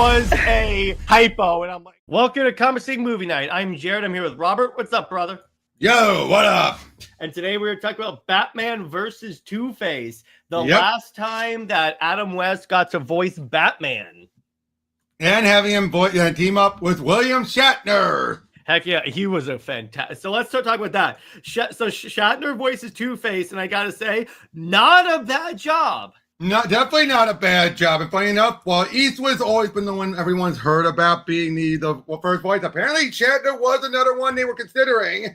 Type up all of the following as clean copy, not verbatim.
was a typo. And I'm like, welcome to Conversing Movie Night. I'm Jared. I'm here with Robert. What's up, brother? Yo, what up? And today we're talking about Batman versus Two-Face. The last time that Adam West got to voice Batman. And having him team up with William Shatner. Heck yeah, he was a fantastic. So let's start talking about that. So Shatner voices Two-Face, and I gotta say, not a bad job. Definitely not a bad job. And funny enough, while Eastwood's always been the one everyone's heard about being the first voice, apparently Shatner was another one they were considering.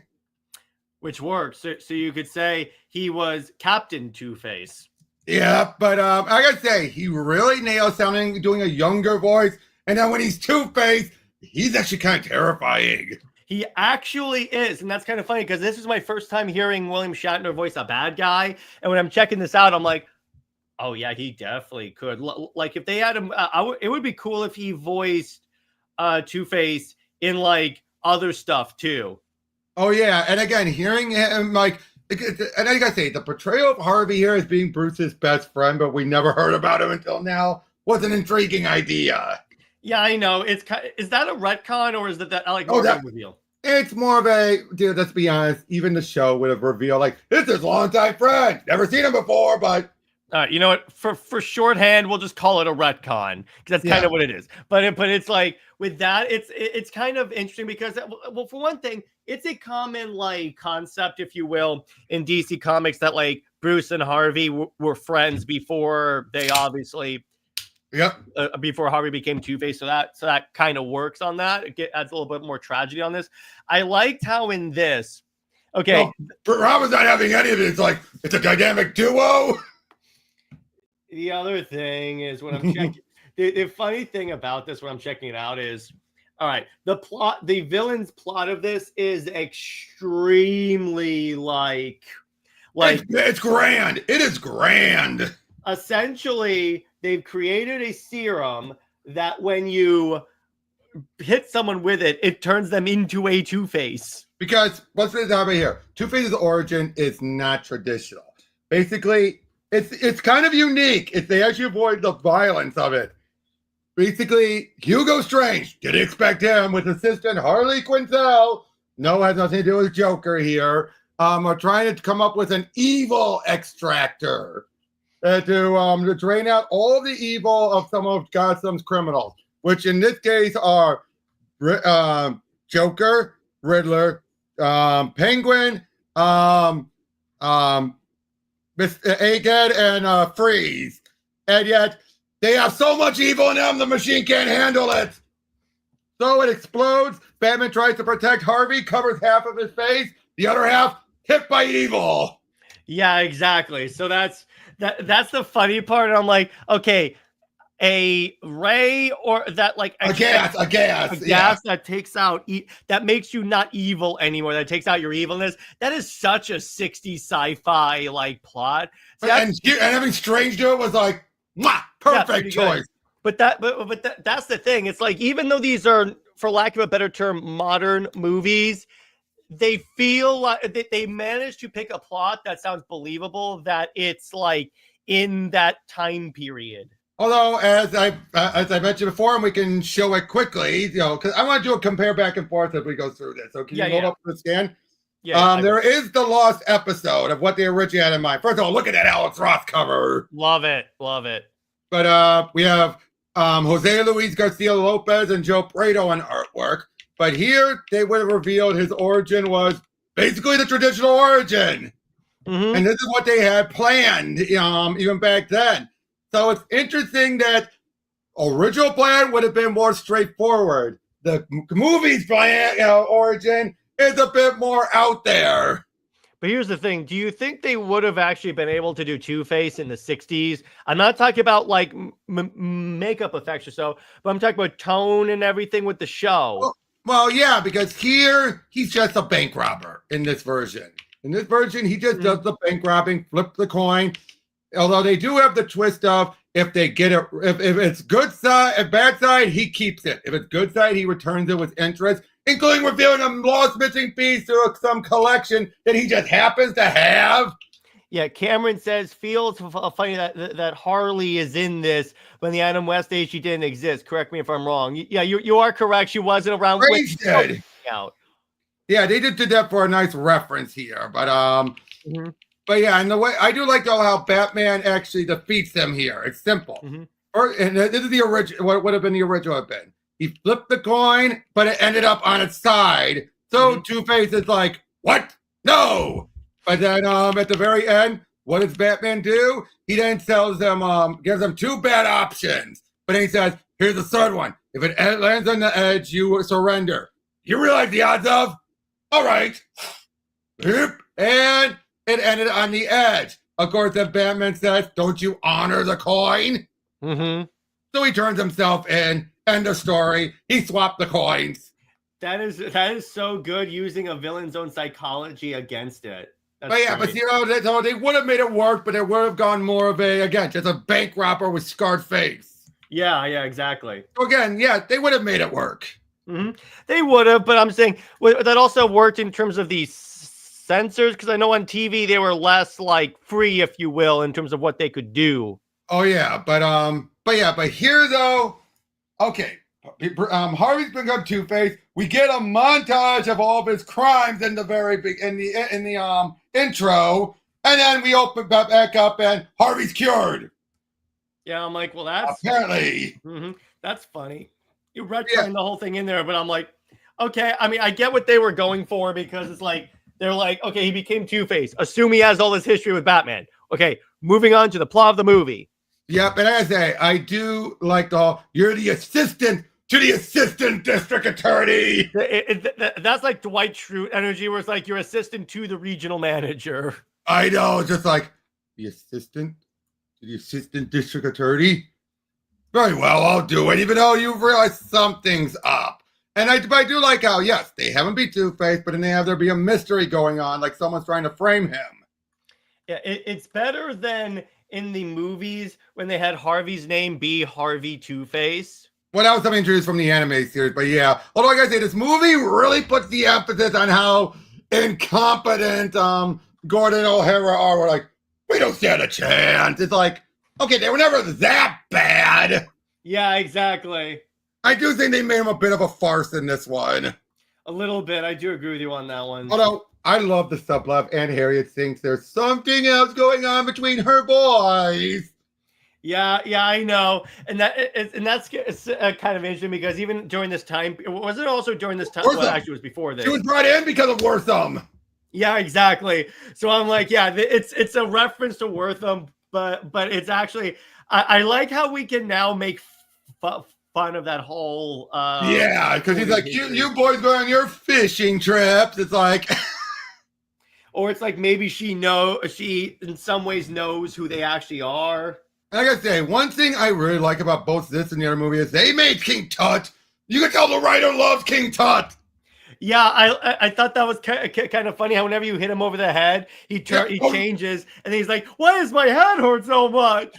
Which works. So you could say he was Captain Two-Face. Yeah, but I gotta say, he really nails doing a younger voice. And then when he's Two-Face, he's actually kind of terrifying. He actually is. And that's kind of funny because this is my first time hearing William Shatner voice a bad guy. And when I'm checking this out, I'm like, oh, yeah, he definitely could. Like, if they had him, it would be cool if he voiced Two-Face in, like, other stuff, too. Oh, yeah. And again, hearing him, like, and I gotta say, the portrayal of Harvey here as being Bruce's best friend, but we never heard about him until now, was an intriguing idea. Yeah, I know. Is that a retcon, or is that like more of a reveal? It's more of a, dude, let's be honest, even the show would have revealed, like, it's his longtime friend. Never seen him before, but... you know what? For shorthand, we'll just call it a retcon because that's kind of what it is. But it's like with that, it's kind of interesting because, well, for one thing, it's a common like concept, if you will, in DC Comics that like Bruce and Harvey were friends before they obviously, before Harvey became Two-Face. So that kind of works on that. It adds a little bit more tragedy on this. I liked how in this, okay, Robin's not having any of it. It's like it's a dynamic duo. The other thing is when I'm checking, the funny thing about this when I'm checking it out is, all right, the villain's plot of this is extremely like it's grand. It is grand. Essentially, they've created a serum that when you hit someone with it, it turns them into a Two-Face. Because what's the topic here? Two-Face's origin is not traditional. Basically, it's kind of unique if they actually avoid the violence of it. Basically, Hugo Strange, didn't expect him, with assistant Harley Quinzel, has nothing to do with Joker here, are trying to come up with an evil extractor to drain out all the evil of some of Gotham's criminals, which in this case are Joker, Riddler, Penguin, Mr. Egghead and Freeze. And yet, they have so much evil in them, the machine can't handle it. So it explodes. Batman tries to protect Harvey, covers half of his face, the other half hit by evil. Yeah, exactly. So that's the funny part. And I'm like, okay, a ray or that like a gas that takes out that makes you not evil anymore, that takes out your evilness. That is such a 60s sci-fi like plot. And having Strange do it was like perfect choice. But that's the thing. It's like, even though these are, for lack of a better term, modern movies, they feel like they managed to pick a plot that sounds believable, that it's like in that time period. Although, as I mentioned before, and we can show it quickly, because I want to do a compare back and forth as we go through this. So can you hold up the scan? Yeah. There is the lost episode of what they originally had in mind. First of all, look at that Alex Ross cover. Love it. But we have Jose Luis Garcia Lopez and Joe Prado on artwork. But here, they would have revealed his origin was basically the traditional origin. Mm-hmm. And this is what they had planned, even back then. So it's interesting that original plan would have been more straightforward. The movie's plan, origin is a bit more out there. But here's the thing. Do you think they would have actually been able to do Two-Face in the 60s? I'm not talking about like makeup effects or so, but I'm talking about tone and everything with the show. Well, yeah, because here he's just a bank robber in this version. In this version, he just does the bank robbing, flip the coin. Although they do have the twist of if they get it, if it's good side, bad side, he keeps it. If it's good side, he returns it with interest, including revealing a lost missing piece to some collection that he just happens to have. Yeah, Cameron says feels funny that Harley is in this when the Adam West age she didn't exist. Correct me if I'm wrong. Yeah, you are correct. She wasn't around when Grace did. out. Yeah, they did that for a nice reference here, but Mhm. but yeah, and the way I do like though how Batman actually defeats them here. It's simple. And this is the original. What would have been the original have been? He flipped the coin, but it ended up on its side. So Two-Face is like, "What? No!" But then at the very end, what does Batman do? He then tells them, gives them two bad options. But then he says, "Here's the third one. If it lands on the edge, you surrender. You realize the odds of? All right." And it ended on the edge. Of course, then Batman says, "Don't you honor the coin?" So he turns himself in. End of story. He swapped the coins. That is so good, using a villain's own psychology against it. That's but yeah, great. but you know, they would have made it work, but it would have gone more of just a bank robber with scarred face. Yeah, exactly. So again, yeah, they would have made it work. They would have, but I'm saying that also worked in terms of the censors, because I know on TV they were less like free, if you will, in terms of what they could do. Oh yeah, but here though, okay, Harvey's become Two-Face. We get a montage of all of his crimes in the very big in the intro, and then we open back up and Harvey's cured. Yeah, I'm like, well, that's apparently that's funny. You retconning the whole thing in there, but I'm like, okay. I mean, I get what they were going for, because it's like they're like, okay, he became Two-Face. Assume he has all this history with Batman. Okay, moving on to the plot of the movie. Yep, and I say I do like you're the assistant to the assistant district attorney. That's like Dwight Schrute energy, where it's like your assistant to the regional manager. I know, just like the assistant to the assistant district attorney. Very well, I'll do it, even though you've realized something's up. And I do like how, yes, they haven't be Two-Face, but then they have there be a mystery going on, like someone's trying to frame him. Yeah, it's better than in the movies when they had Harvey's name be Harvey Two-Face. Well, that was something introduced from the anime series, but yeah. Although I gotta say, this movie really puts the emphasis on how incompetent Gordon O'Hara are. We're like, we don't stand a chance. It's like, okay, they were never that bad. Yeah, exactly. I do think they made him a bit of a farce in this one. A little bit. I do agree with you on that one. Although, I love the subplot. Aunt Harriet thinks there's something else going on between her boys. Yeah, I know, and that's kind of interesting, because even during this time, was it also during this time? Well, actually, it was before this. She was brought in because of Wortham. Yeah, exactly. So I'm like, yeah, it's a reference to Wortham, but it's actually I like how we can now make fun of that whole. Yeah, because he's like, you boys go on your fishing trips. It's like. Or it's like maybe she in some ways knows who they actually are. I gotta say, one thing I really like about both this and the other movie is they made King Tut. You can tell the writer loves King Tut. Yeah, I thought that was kind of funny how whenever you hit him over the head, he changes, and he's like, "Why does my head hurt so much?"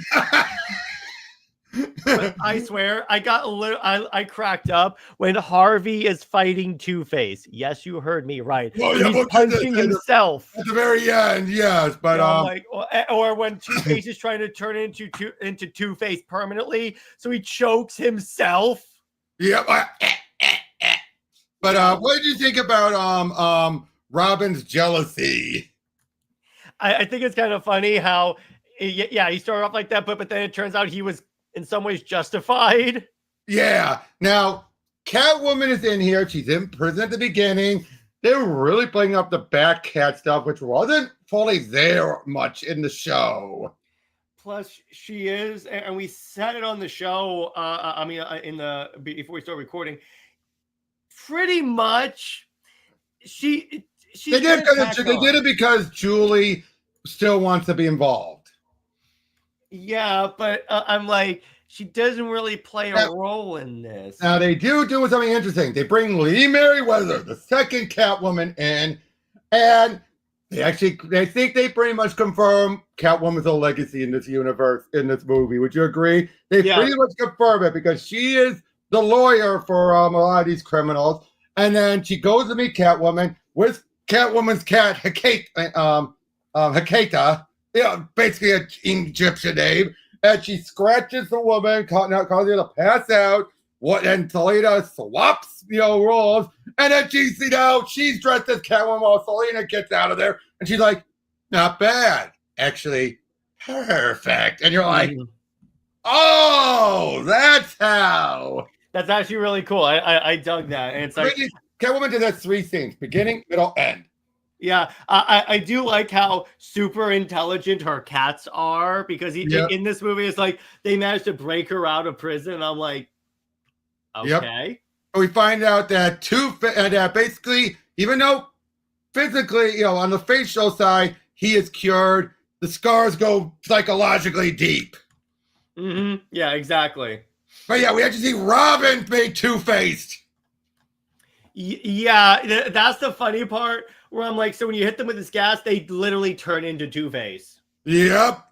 But I swear, I got a little. I cracked up when Harvey is fighting Two-Face. Yes, you heard me right. Well, yeah, he's punching himself at the very end. Yes, but like, or when Two-Face is trying to turn into Two-Face permanently, so he chokes himself. Yep. But what did you think about Robin's jealousy? I think it's kind of funny how, yeah, he started off like that, but then it turns out he was in some ways justified. Yeah. Now, Catwoman is in here. She's in prison at the beginning. They're really playing up the Batcat stuff, which wasn't fully there much in the show. Plus, she is, and we said it on the show. Before we start recording, pretty much she they did it because Julie still wants to be involved. Yeah, but I'm like, she doesn't really play a role in this. Now they do something interesting. They bring Lee Merriweather, the second Catwoman, in, and they think they pretty much confirm Catwoman's a legacy in this universe, in this movie. Would you agree? They pretty much confirm it because she is the lawyer for a lot of these criminals, and then she goes to meet Catwoman with Catwoman's cat Hakata, basically an Egyptian name. And she scratches the woman, causing her to pass out. And Selena swaps, roles. And then she's dressed as Catwoman while Selena gets out of there. And she's like, not bad. Actually, perfect. And you're like, oh, that's how. That's actually really cool. I dug that. And it's like Catwoman did that 3 scenes: beginning, middle, end. Yeah, I do like how super intelligent her cats are, because in this movie, it's like they managed to break her out of prison. And I'm like, okay. Yep. We find out that basically, even though physically, on the facial side, he is cured, the scars go psychologically deep. Mm-hmm. Yeah, exactly. But yeah, we actually see Robin made Two-Faced. Yeah, that's the funny part, where I'm like, so when you hit them with this gas, they literally turn into Two-Face. Yep.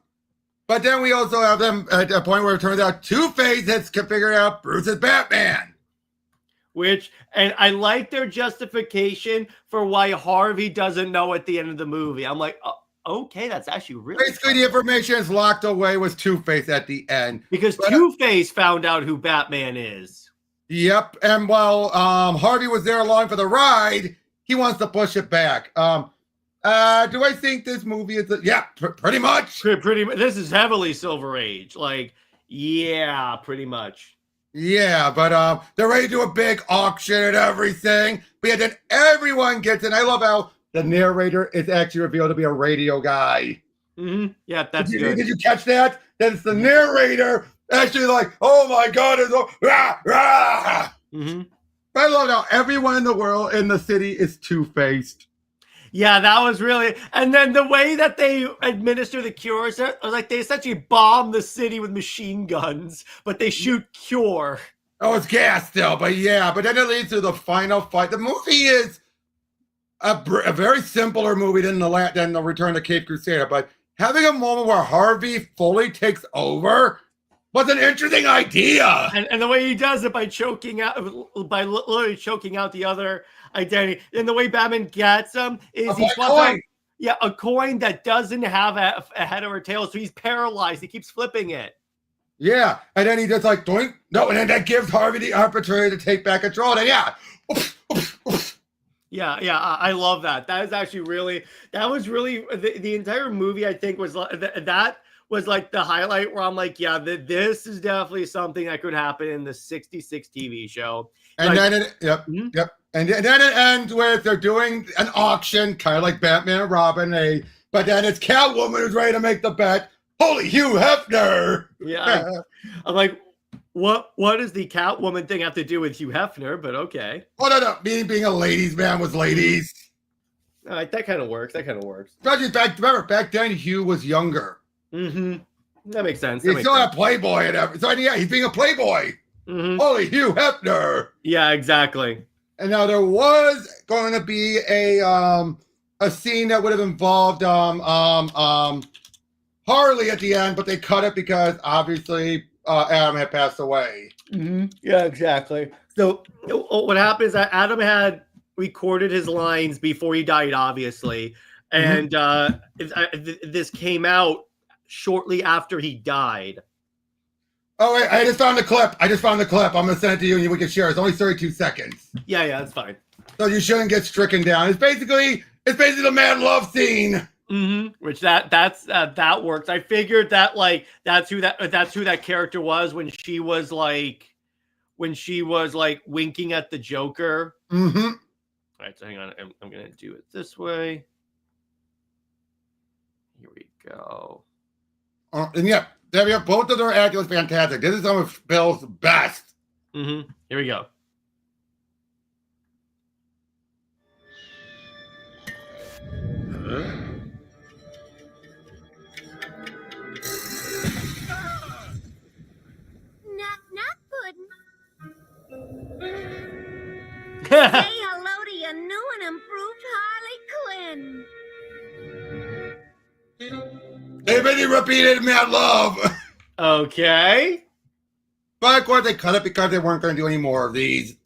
But then we also have them at a point where it turns out Two-Face has figured out Bruce is Batman. And I like their justification for why Harvey doesn't know at the end of the movie. I'm like, okay, that's actually really basically funny. The information is locked away with Two-Face at the end. Because Two-Face found out who Batman is. Yep, and while Harvey was there along for the ride, he wants to push it back. Do I think this movie is? Pretty much. Pretty much. This is heavily Silver Age. Like, yeah, pretty much. Yeah, but they're ready to do a big auction and everything. But yeah, then everyone gets in. I love how the narrator is actually revealed to be a radio guy. Mm-hmm. Yeah, that's good. Did you catch that? That it's the narrator. Actually, like, oh my God, it's rah, rah. Mm-hmm. I love how everyone in the world, in the city, is Two-Faced. Yeah, that was really, and then the way that they administer the cures, like they essentially bomb the city with machine guns, but they shoot cure. Oh, it's gas still, but yeah, but then it leads to the final fight. The movie is a very simpler movie than the Return of Caped Crusader, but having a moment where Harvey fully takes over was an interesting idea. And the way he does it by literally choking out the other identity. And the way Batman gets him is a coin that doesn't have a head or a tail, so he's paralyzed. He keeps flipping it. Yeah, and then he just like doink. No, and then that gives Harvey the opportunity to take back control. And Yeah, I love that. That was really the entire movie. I think was that was like the highlight, where I'm like, yeah, this is definitely something that could happen in the 66 TV show. And then and then it ends with they're doing an auction, kind of like Batman and Robin. But then it's Catwoman who's ready to make the bet. Holy Hugh Hefner! Yeah, I'm like, what does the Catwoman thing have to do with Hugh Hefner? But okay. Oh no, being a ladies' man was ladies. That kind of works. Especially back then, Hugh was younger. Mm-hmm. That makes sense. He's still a playboy and everything. So yeah, he's being a playboy. Mm-hmm. Holy Hugh Hefner! Yeah, exactly. And now there was going to be a scene that would have involved Harley at the end, but they cut it because obviously Adam had passed away. Mm-hmm. Yeah, exactly. So what happened is that Adam had recorded his lines before he died, obviously, and this came out shortly after he died. Oh wait, I just found the clip. I'm gonna send it to you and we can share. It's only 32 seconds. Yeah, that's fine. So you shouldn't get stricken down. It's basically the mad love scene. Mm-hmm. Which that works. I figured that that's who that character was when she was like winking at the Joker. Mm-hmm. All right, so hang on. I'm gonna do it this way. Here we go. And yeah, there we have both of their acting was fantastic. This is some of Bill's best. Mm-hmm. Here we go. Knock, Puddin'. Say hello to your new and improved Harley Quinn. They've been repeated mad love. Okay. But of course they cut it because they weren't going to do any more of these.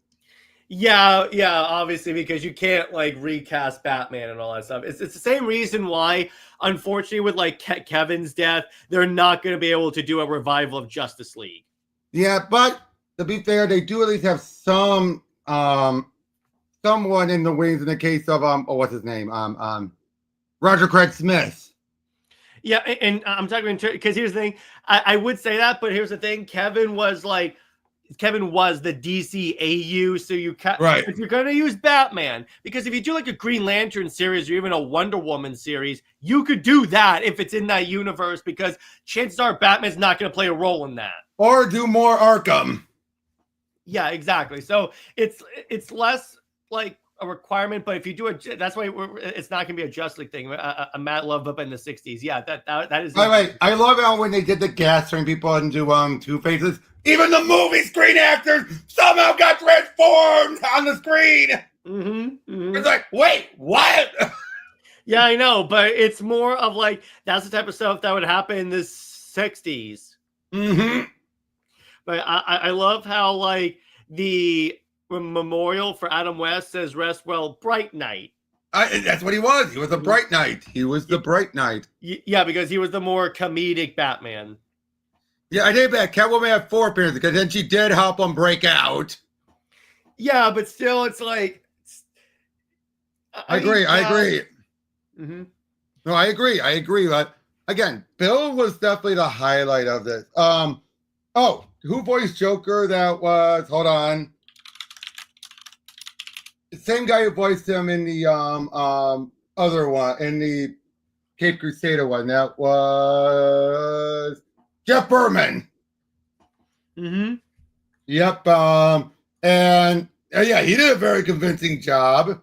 Yeah, obviously, because you can't like recast Batman and all that stuff. It's the same reason why, unfortunately, with like Kevin's death, they're not going to be able to do a revival of Justice League. Yeah, but to be fair, they do at least have some someone in the wings in the case of what's his name? Roger Craig Smith. Yeah, and I'm talking because here's the thing. I would say that, but here's the thing. Kevin was the DC AU, so right. If you're going to use Batman, because if you do like a Green Lantern series or even a Wonder Woman series, you could do that if it's in that universe, because chances are Batman's not going to play a role in that. Or do more Arkham. Yeah, exactly. So it's less like a requirement, but if you do it, that's why it's not going to be a Just League thing. A Matt Love up in the 60s. Yeah, that is. By the way, I love how when they did the gassing people into Two-Faces, even the movie screen actors somehow got transformed on the screen. It's like, wait, what? Yeah, I know, but it's more of like that's the type of stuff that would happen in the 60s. But I love how like the memorial for Adam West says "Rest well, Bright Knight." That's what he was. He was a Bright Knight. He was the Bright Knight. Yeah, because he was the more comedic Batman. Yeah, I did that. Catwoman had 4 appearances because then she did help him break out. Yeah, but still, it's like. I agree. No, I agree. But again, Bill was definitely the highlight of this. Oh, who voiced Joker? That was, hold on. The same guy who voiced him in the other one, in the Caped Crusader one. That was Jeff Berman. Yep. And yeah, he did a very convincing job.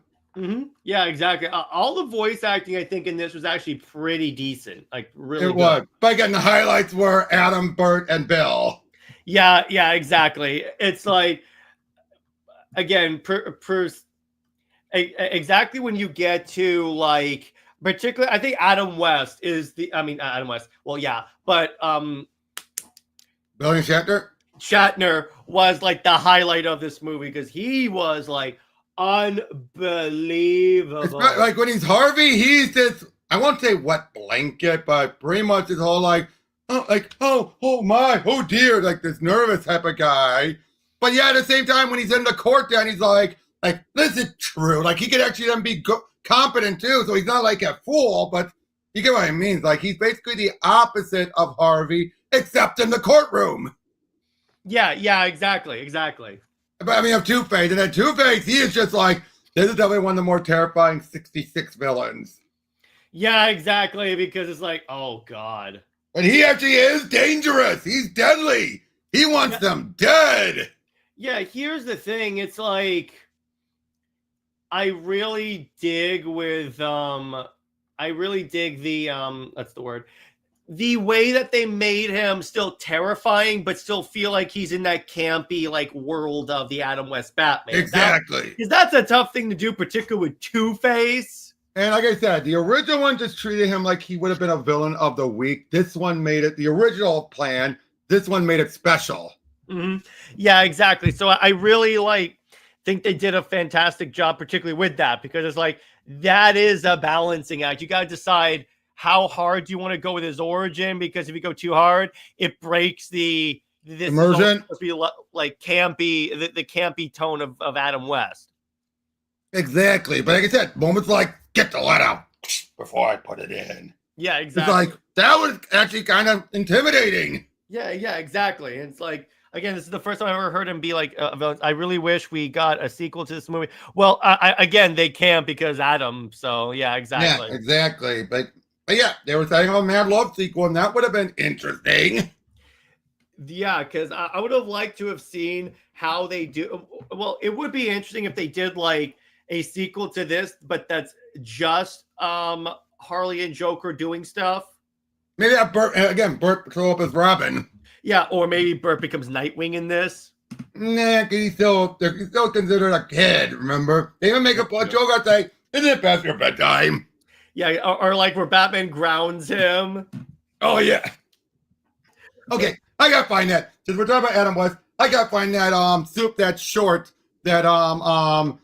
Yeah, exactly. All the voice acting, I think, in this was actually pretty decent. Like, really It was. But again, the highlights were Adam, Burt, and Bill. Yeah, exactly. It's like, again, exactly when you get to like, particularly, I think Adam West is Adam West. Well, yeah, but William Shatner was like the highlight of this movie because he was like unbelievable. It's not, like when he's Harvey, he's this, I won't say wet blanket, but pretty much his whole like, oh my, oh dear, like this nervous type of guy. But yeah, at the same time, when he's in the court, then he's like this is true. Like he could actually then be competent too. So he's not like a fool, but you get what I mean. Like he's basically the opposite of Harvey, except in the courtroom. Yeah, exactly. But I mean, of Two-Face, and then Two-Face, he is just like, this is definitely one of the more terrifying 66 villains. Yeah, exactly, because it's like, oh God. And he actually is dangerous. He's deadly. He wants them dead. Yeah, here's the thing. It's like, I really dig the that's the word. The way that they made him still terrifying, but still feel like he's in that campy like world of the Adam West Batman. Exactly. Because that's a tough thing to do, particularly with Two-Face. And like I said, the original one just treated him like he would have been a villain of the week. This one made it, the original plan, this one made it special. Yeah, exactly. So I really think they did a fantastic job, particularly with that, because it's like, that is a balancing act. You got to decide how hard do you want to go with his origin, because if you go too hard, it breaks this immersion. Supposed to be like campy, the campy tone of Adam West. Exactly. But like I said, moments like, get the lead out before I put it in. Yeah, exactly. It's like, that was actually kind of intimidating. Yeah, exactly. And it's like, again, this is the first time I've ever heard him be like, I really wish we got a sequel to this movie. Well, again, they can't because Adam. So yeah, exactly. Yeah, exactly. But yeah, they were saying a Mad Love sequel, and that would have been interesting. Yeah, because I would have liked to have seen how they do. Well, it would be interesting if they did like a sequel to this, but that's just Harley and Joker doing stuff. Maybe that Burt show up as Robin. Yeah, or maybe Burt becomes Nightwing in this. Nah, he's still considered a kid, remember? They even make a joke out say, isn't it past your bedtime? Yeah, or like where Batman grounds him. Oh, yeah. Okay, I gotta find that. Since we're talking about Adam West, I gotta find that soup that's short you know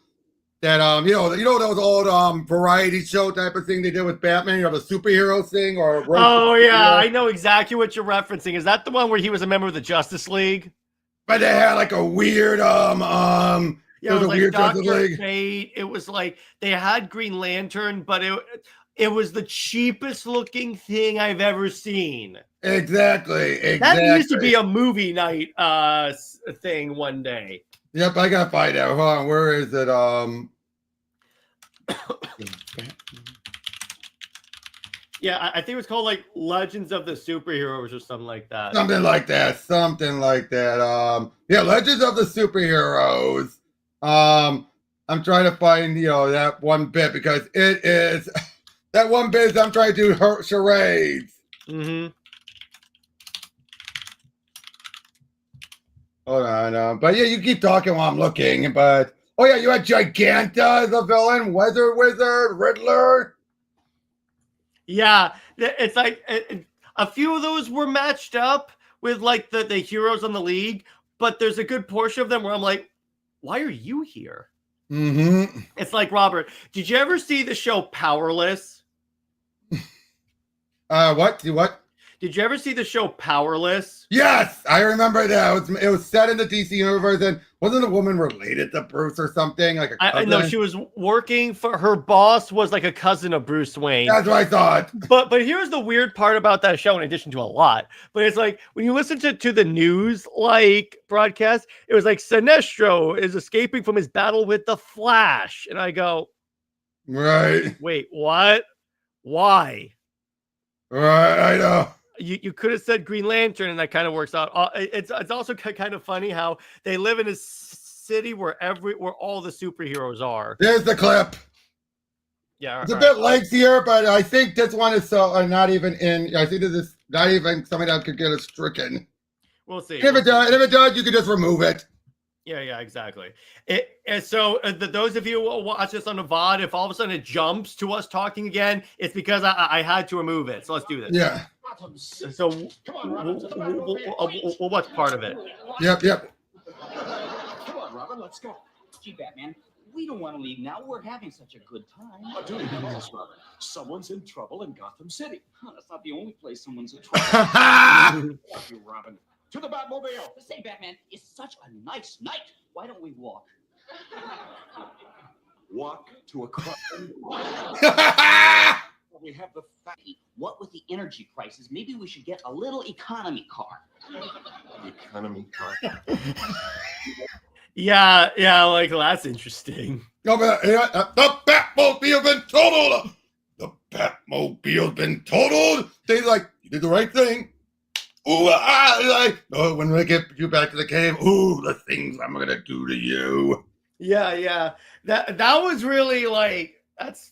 those old variety show type of thing they did with Batman, the superhero thing, or oh yeah, I know exactly what you're referencing. Is that the one where he was a member of the Justice League? But they had like a weird yeah, it was like weird Dr. Fate. It was like they had Green Lantern, but it was the cheapest looking thing I've ever seen. Exactly. That used to be a movie night thing one day. Yep, I gotta find out. Hold on, where is it? Yeah, I think it was called like Legends of the Superheroes or something like that. Something like that. Yeah, Legends of the Superheroes. I'm trying to find that one bit because it is that one bit is I'm trying to do charades. Mm-hmm. Hold on, but yeah, you keep talking while I'm looking. But oh yeah, you had Giganta as a villain, Weather Wizard, Riddler. Yeah, it's like a few of those were matched up with like the heroes on the league, but there's a good portion of them where I'm like, why are you here? Mm-hmm. It's like, Robert, did you ever see the show Powerless? What? Did you ever see the show Powerless? Yes, I remember that. It was set in the DC universe, and wasn't a woman related to Bruce or something? Like I know she was working for her boss was like a cousin of Bruce Wayne. That's what I thought. But here's the weird part about that show, in addition to a lot. But it's like when you listen to the news like broadcast, it was like Sinestro is escaping from his battle with the Flash, and I go, right. Wait, what? Why? Right, I know. You could have said Green Lantern, and that kind of works out. It's also kind of funny how they live in a city where all the superheroes are. There's the clip. Yeah, it's a bit lengthier, but I think this one is not even in. I think this is not even something that could get us stricken. We'll see. If it does, you can just remove it. Yeah, exactly. So those of you who watch this on the VOD, if all of a sudden it jumps to us talking again, it's because I had to remove it. So let's do this. Yeah. So we'll watch part of it. Yep. Come on, Robin, let's go. Gee, Batman, we don't want to leave now. We're having such a good time. Do you know this, Robin? Someone's in trouble in Gotham City. Huh, that's not the only place someone's in trouble. Fuck you, Robin. To the Batmobile. Say, Batman, it's such a nice night. Why don't we walk? Walk to a crime. We have the What with the energy crisis, maybe we should get a little economy car. economy car. Yeah, like that's interesting. No, but the Batmobile's been totaled. The Batmobile's been totaled. They like, you did the right thing. Ooh, when we get you back to the cave, ooh, the things I'm gonna do to you. Yeah. That was really like that's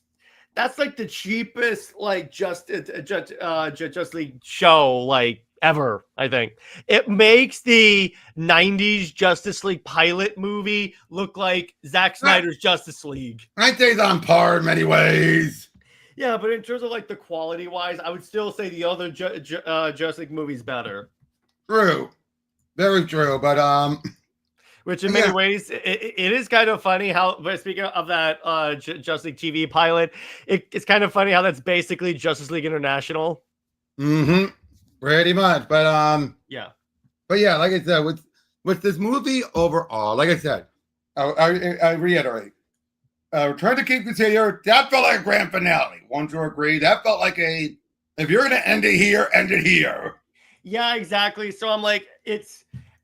like the cheapest like Justice League show like ever. I think it makes the '90s Justice League pilot movie look like Zack Snyder's Justice League. I'd say it's on par in many ways. Yeah, but in terms of like the quality wise, I would still say the other Justice League movie's better. True, very true. But which in many ways it is kind of funny how. But speaking of that Justice League TV pilot, it's kind of funny how that's basically Justice League International. Mm-hmm. Pretty much, but yeah. But yeah, like I said, with this movie overall, like I said, I reiterate. Trying to keep this here. That felt like a grand finale. Won't you agree? That felt like if you're gonna end it here, end it here. Yeah, exactly. So I'm like,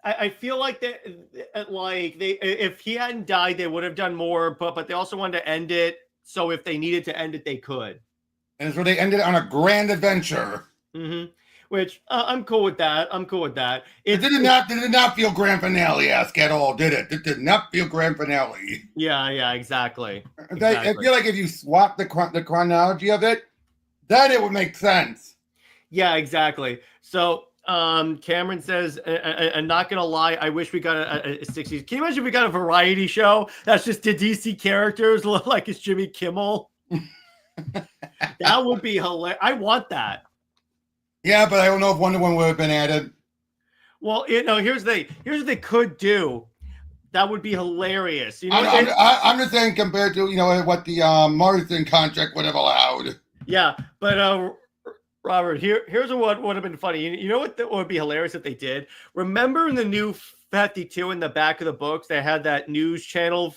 I feel like that, if he hadn't died, they would have done more. But they also wanted to end it. So if they needed to end it, they could. And so they ended on a grand adventure. Mm-hmm. Which I'm cool with that. It did not feel grand finale-esque at all, did it? It did not feel grand finale. Yeah, exactly. I feel like if you swap the chronology of it, then it would make sense. Yeah, exactly. So Cameron says, I'm not gonna lie, I wish we got a 60s. Can you imagine if we got a variety show that's just the DC characters look like it's Jimmy Kimmel? That would be hilarious. I want that. Yeah, but I don't know if Wonder Woman would have been added. Well, here's what they could do. That would be hilarious. You know, I'm just saying compared to what the Marsden contract would have allowed. Yeah, but Robert, here's what would have been funny. You know what would be hilarious if they did? Remember in the new 52 in the back of the books, they had that news channel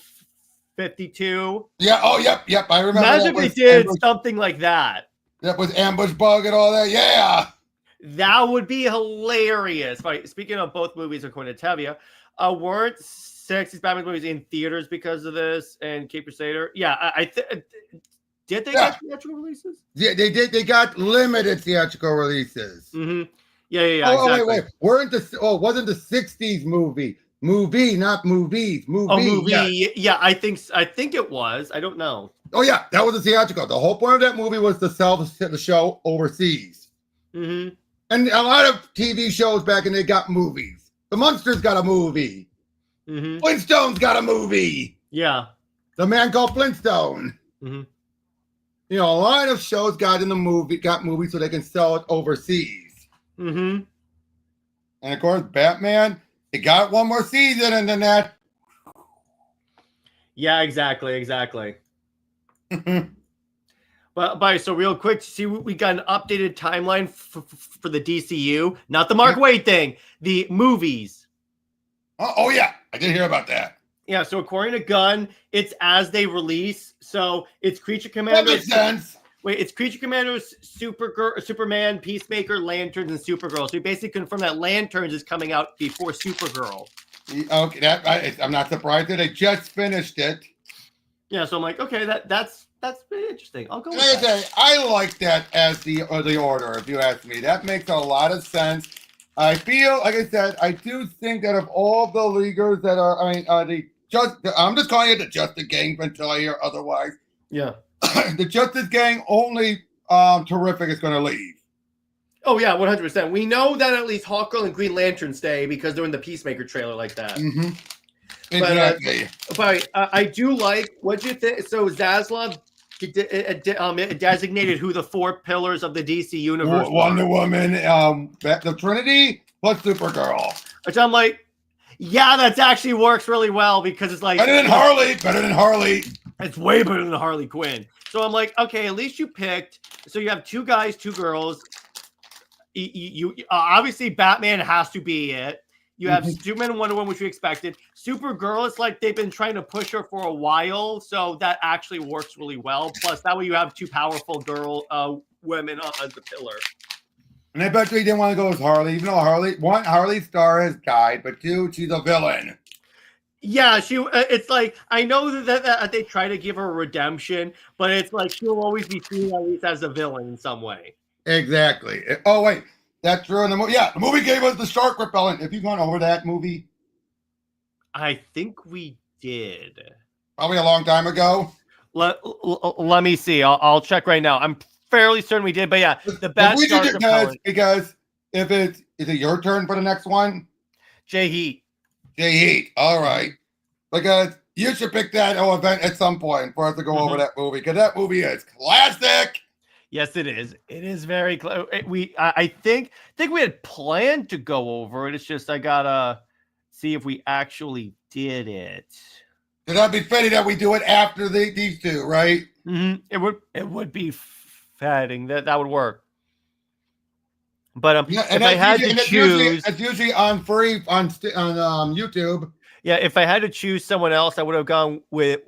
52. Yeah. Oh, yep. I remember. Imagine if they did something like that. That was Ambush Bug and all that. Yeah. That would be hilarious. Right. Speaking of both movies, according to Tevia, weren't 60s Batman movies in theaters because of this and Caped Crusader? Yeah, did they get theatrical releases? Yeah, they did. They got limited theatrical releases. Mm-hmm. Yeah. Oh, exactly. wait. Wasn't the 60s movie, not movies. Movie. Oh, movie. Yeah, I think it was. I don't know. Oh, yeah. That was a theatrical. The whole point of that movie was to sell the show overseas. Mm-hmm. And a lot of TV shows back in they got movies. The Munsters got a movie. Mm-hmm. Flintstones got a movie. Yeah. The Man Called Flintstone. Mm-hmm. A lot of shows got movies so they can sell it overseas. Mm-hmm. And of course, Batman, it got one more season and then that. Yeah, exactly. But so real quick, see, we got an updated timeline for the DCU, not the Mark Waid thing, the movies. Oh yeah, I did hear about that. Yeah, so according to Gunn, it's as they release. So it's Creature Commandos. That makes sense. Wait, it's Creature Commandos, Superman, Peacemaker, Lanterns, and Supergirl. So you basically confirm that Lanterns is coming out before Supergirl. Okay, I'm not surprised that they just finished it. Yeah, so I'm like, okay, that's pretty interesting. I'll go with that. I like that as the order, if you ask me. That makes a lot of sense. I feel, like I said, I do think that of all the leaguers that are, I'm just calling it the Justice Gang until I hear otherwise. Yeah. The Justice Gang only Terrific is going to leave. Oh, yeah, 100%. We know that at least Hawkgirl and Green Lantern stay because they're in the Peacemaker trailer like that. Mm-hmm. Exactly. But I do like, what do you think? So Zaslav designated who the 4 pillars of the DC universe Wonder Woman, the Trinity, plus Supergirl. Which I'm like, yeah, that actually works really well because it's like... Better than Harley. It's way better than Harley Quinn. So I'm like, okay, at least you picked. So you have 2 guys, 2 girls. You obviously Batman has to be it. You have Superman and Wonder Woman, which we expected. Supergirl, it's like they've been trying to push her for a while, so that actually works really well. Plus, that way you have 2 powerful women as the pillar. And I bet you he didn't want to go with Harley, even though Harley's star has died, but 2, she's a villain. Yeah, it's like, I know that they try to give her a redemption, but it's like she'll always be seen at least as a villain in some way. Exactly. Oh, wait. That's true in the movie. Yeah, the movie gave us the shark repellent. Have you gone over that movie? I think we did. Probably a long time ago. Let me see. I'll check right now. I'm fairly certain we did, but yeah, the bad shark repellent. Because if is it your turn for the next one? Jay Heat. All right. Because you should pick that event at some point for us to go over that movie. Because that movie is classic. Yes, it is. It is very close. I think we had planned to go over it. It's just I gotta see if we actually did it. So that'd be fitting that we do it after these 2, right? Mm-hmm. It would be fitting that would work. But if I had to choose, it's usually on free on YouTube. Yeah, if I had to choose someone else, I would have gone with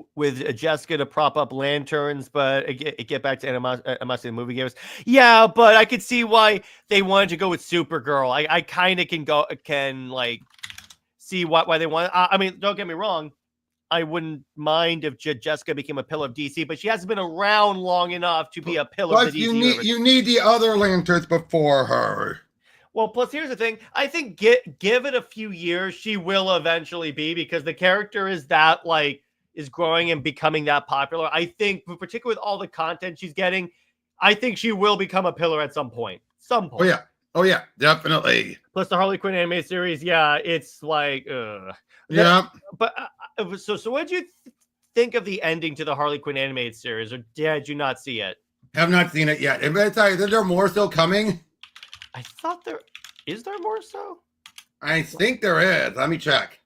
Jessica to prop up Lanterns, but get back to animosity the movie gave us. Yeah, but I could see why they wanted to go with Supergirl. I kind of can see why they want. I mean, don't get me wrong. I wouldn't mind if Jessica became a pillar of DC, but she hasn't been around long enough to be a pillar of the DC universe. You need the other Lanterns before her. Well, plus here's the thing. I think give it a few years, she will eventually be, because the character is growing and becoming that popular. I think, particularly with all the content she's getting, I think she will become a pillar at some point. Oh yeah, definitely. Plus the Harley Quinn animated series, yeah, it's like, yeah. But so what did you think of the ending to the Harley Quinn animated series, or did you not see it? Have not seen it yet. Is there more still coming? I thought is there more so? I think there is. Let me check.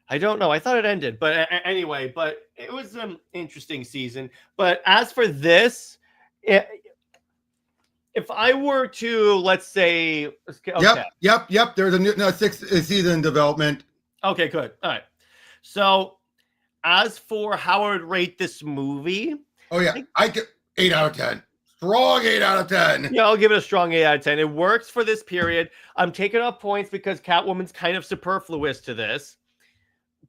I don't know. I thought it ended, but anyway, but it was an interesting season. But as for this, if I were to, let's say, okay. Yep. There's a new sixth season in development. Okay, good. All right. So, as for how I would rate this movie, I get 8 out of 10. Strong 8 out of 10. Yeah, I'll give it a strong 8 out of 10. It works for this period. I'm taking up points because Catwoman's kind of superfluous to this.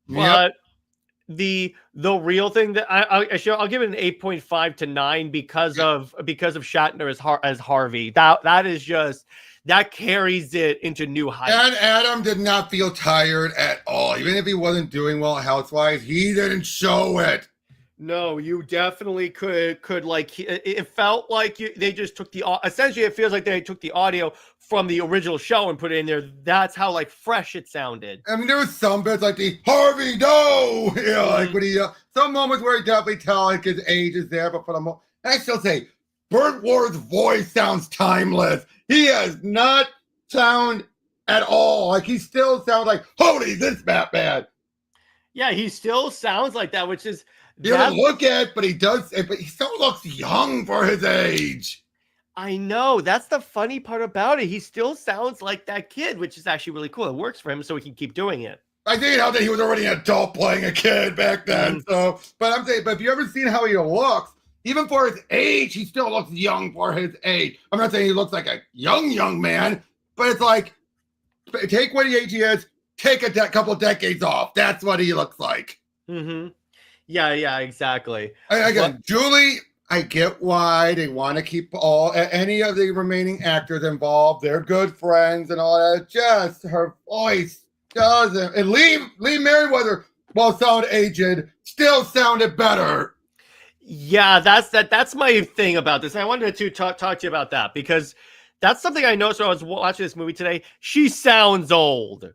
But the real thing that I'll give it an 8.5 to 9 because of Shatner as Harvey. That is just that carries it into new heights. And Adam did not feel tired at all. Even if he wasn't doing well health-wise, he didn't show it. No, you definitely could like it felt like they just took essentially it feels like they took the audio from the original show and put it in there. That's how like fresh it sounded. I mean, there was some bits like the Harvey no, like when he some moments where he definitely tell like his age is there, but for the moment, I still say Burt Ward's voice sounds timeless. He has not sound at all like he still sounds like holy this Batman. Yeah, he still sounds like that, which is. You don't look at, but he does. But he still looks young for his age. I know. That's the funny part about it. He still sounds like that kid, which is actually really cool. It works for him, so he can keep doing it. I think how that he was already an adult playing a kid back then. So, but I'm saying, but if you ever seen how he looks, even for his age, he still looks young for his age. I'm not saying he looks like a young man, but it's like take what age he is, take a couple decades off. That's what he looks like. Mm-hmm. Yeah, exactly. Again, Julie, I get why they want to keep any of the remaining actors involved. They're good friends and all that. Just her voice doesn't. And Lee Merriweather, while sound aged, still sounded better. Yeah, that's my thing about this. I wanted to talk to you about that because that's something I noticed when I was watching this movie today. She sounds old.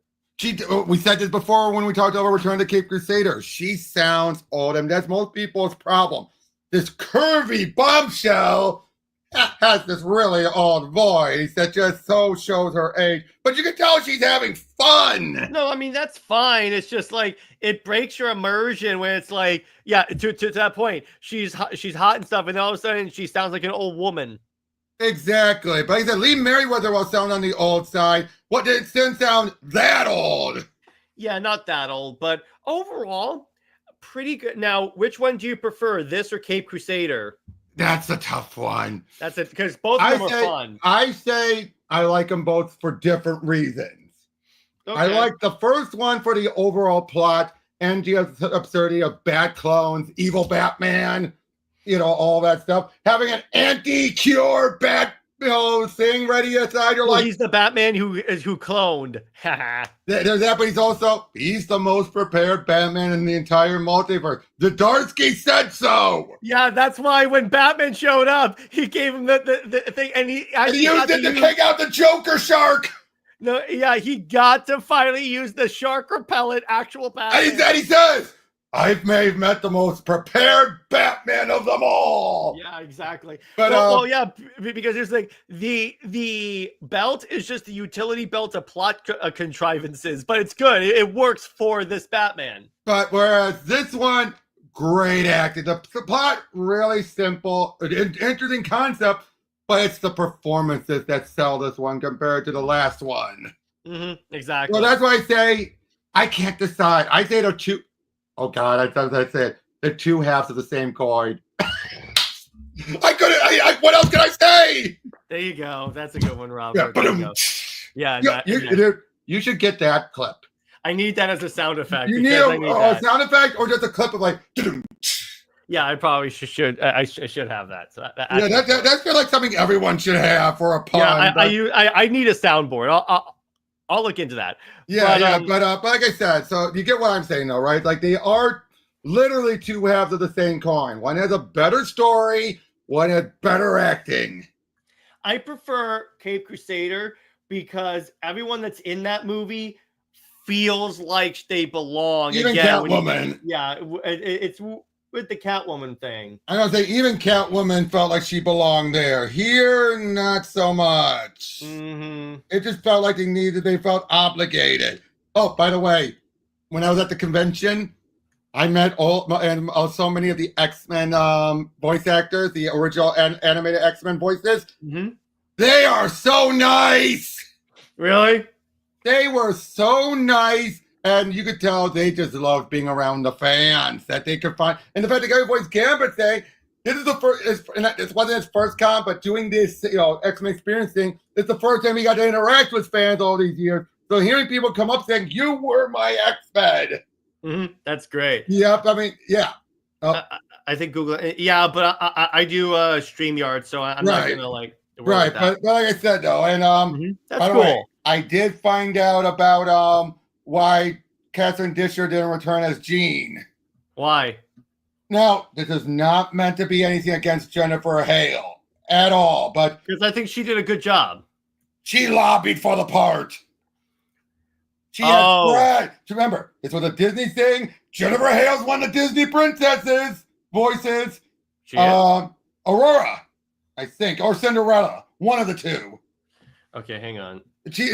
We said this before when we talked about Return to Caped Crusaders. She sounds old, and that's most people's problem. This curvy bombshell has this really old voice that just so shows her age. But you can tell she's having fun. No, I mean, that's fine. It's just like it breaks your immersion when it's like, yeah, to that point, she's hot and stuff, and all of a sudden she sounds like an old woman. Exactly. But like I said, Lee Merriweather will sound on the old side. What didn't sound that old? Yeah, not that old, but overall, pretty good. Now, which one do you prefer, this or Caped Crusader? That's a tough one. That's it, because both of them are fun. I say I like them both for different reasons. Okay. I like the first one for the overall plot and the absurdity of bad clones, evil Batman, all that stuff. Having an anti-cure bat, thing ready aside. You're like, he's the Batman who cloned. There's that, but he's the most prepared Batman in the entire multiverse. Zdarsky said so. Yeah, that's why when Batman showed up, he gave him the thing, and he used it to take out the Joker shark. No, yeah, he got to finally use the shark repellent actual Batman. And he says, I've met the most prepared Batman of them all. Yeah, exactly. But yeah, because here's the thing: the belt is just the utility belt of plot contrivances, but it's good. It works for this Batman. But whereas this one, great acting. The plot really simple, interesting concept, but it's the performances that sell this one compared to the last one. Mm-hmm, exactly. Well, that's why I say I can't decide. I say they're two. Oh God! I said they're two halves of the same coin. I couldn't. What else can I say? There you go. That's a good one, Robert. Yeah, dude, you should get that clip. I need that as a sound effect. You need a sound effect, or just a clip of like. Yeah, I probably should. I should have that. So that's like something everyone should have for a pun. Yeah, I need a soundboard. I'll look into that. Yeah, but like I said, so you get what I'm saying, though, right? Like they are literally two halves of the same coin. One has a better story, one has better acting. I prefer Caped Crusader because everyone that's in that movie feels like they belong. Even Catwoman. It's with the Catwoman thing. I don't say even Catwoman felt like she belonged there. Here, not so much. Mm-hmm. It just felt like they felt obligated. Oh, by the way, when I was at the convention, I met so many of the X-Men voice actors, the original animated X-Men voices. Mm-hmm. They are so nice. Really? They were so nice, and you could tell they just loved being around the fans that they could find. And the fact the guy who voiced Gambit saying, this is the first, this wasn't his first con, but doing this, X-Men experience thing, it's the first time he got to interact with fans all these years. So hearing people come up saying, you were my X-Men. Mm-hmm. That's great. Yep, I mean, yeah. I think Google, yeah, but I do StreamYard, so I'm not gonna like. Right, but like I said though, and that's by the cool. way, I did find out about why Catherine Disher didn't return as Jean. Why? Now, this is not meant to be anything against Jennifer Hale at all, but because I think she did a good job. She lobbied for the part. She had Brad. Remember, this was a Disney thing. Jennifer Hale's one of the Disney princesses voices. Aurora, I think, or Cinderella, one of the two. Okay, hang on.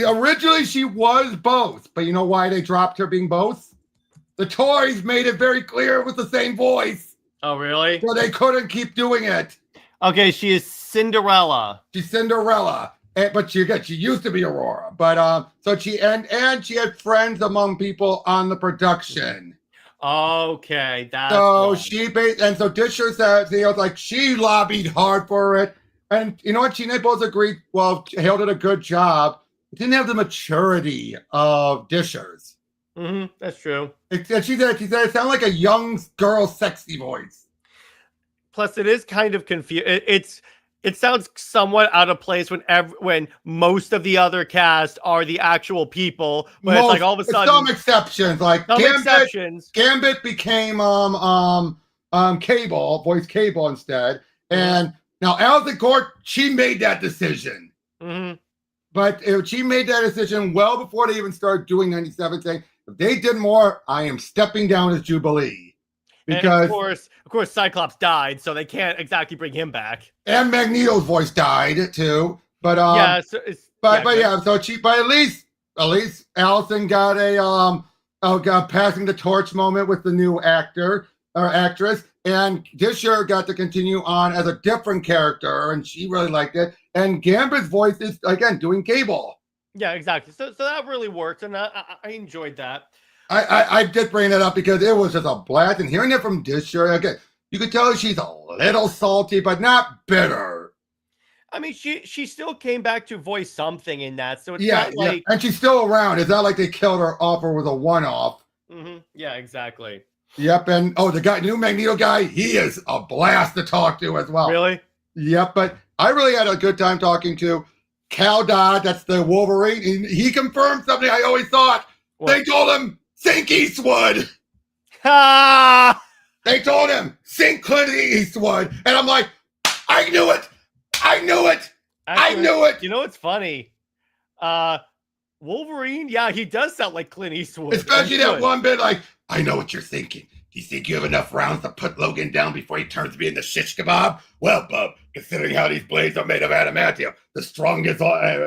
Originally she was both, but you know why they dropped her being both? The toys made it very clear it was the same voice. Oh, really? So they couldn't keep doing it. Okay, she is Cinderella. She's Cinderella. But she used to be Aurora, but so she and she had friends among people on the production. Okay, that's so so Disher said like she lobbied hard for it, and you know what? She and they both agreed. Well, Hale did a good job. It didn't have the maturity of Disher's. Mm-hmm, that's true. She said it sounded like a young girl, sexy voice. Plus, it is kind of confusing. It sounds somewhat out of place when most of the other cast are the actual people, but it's like all of a sudden some exceptions, like Gambit became Cable, voice Cable instead, and now Alison Court, she made that decision, but she made that decision well before they even started doing 97, saying if they did more, I am stepping down as Jubilee. Because and of course, Cyclops died, so they can't exactly bring him back. And Magneto's voice died too, but so at least Allison got a passing the torch moment with the new actor or actress, and Disher got to continue on as a different character, and she really liked it. And Gambit's voice is again doing Cable. Yeah, exactly. So that really worked, and I enjoyed that. I did bring that up because it was just a blast, and hearing it from Disher, again, you could tell she's a little salty, but not bitter. I mean, she still came back to voice something in that, so it's not like... and she's still around. It's not like they killed her off or was a one-off. Mm-hmm. Yeah, exactly. Yep, and the new Magneto guy, he is a blast to talk to as well. Really? Yep, but I really had a good time talking to Cal Dodd, that's the Wolverine. He confirmed something I always thought. What? They told him, Sink Eastwood. They told him, sink Clint Eastwood. And I'm like, I knew it. Actually, I knew it. You know what's funny? Wolverine, yeah, he does sound like Clint Eastwood. Especially that one bit like, I know what you're thinking. Do you think you have enough rounds to put Logan down before he turns me into shish kebab? Well, bub, considering how these blades are made of adamantium, the strongest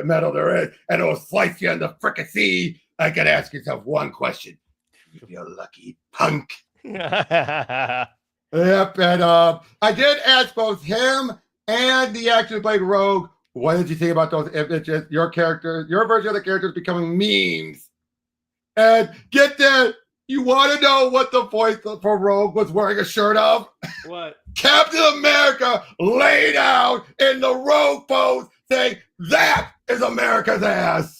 metal there is, and it will slice you in the fricassee, I could ask yourself one question. You lucky punk. Yep, and I did ask both him and the actor who played Rogue, what did you think about those? If it's just your version of the characters becoming memes. And get that, you want to know what the voice for Rogue was wearing a shirt of? What? Captain America laid out in the Rogue pose saying, that is America's ass.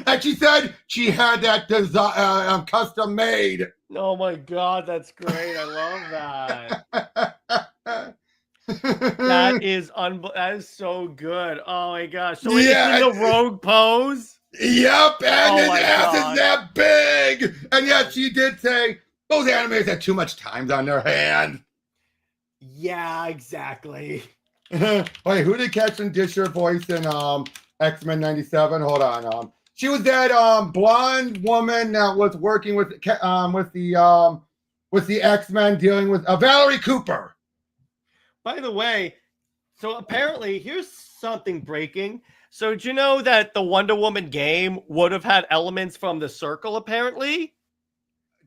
And she said she had that custom made. Oh my God, that's great. I love that. That is so good. Oh my gosh. So it's in the Rogue pose? Yep, and his ass is that big. And yet she did say those animators had too much time on their hands. Yeah, exactly. Wait, who did Catherine Disher voice in X-Men 97? Hold on. She was that blonde woman that was working with the X-Men, dealing with Valerie Cooper. By the way, so apparently here's something breaking. So did you know that the Wonder Woman game would have had elements from the Circle? Apparently,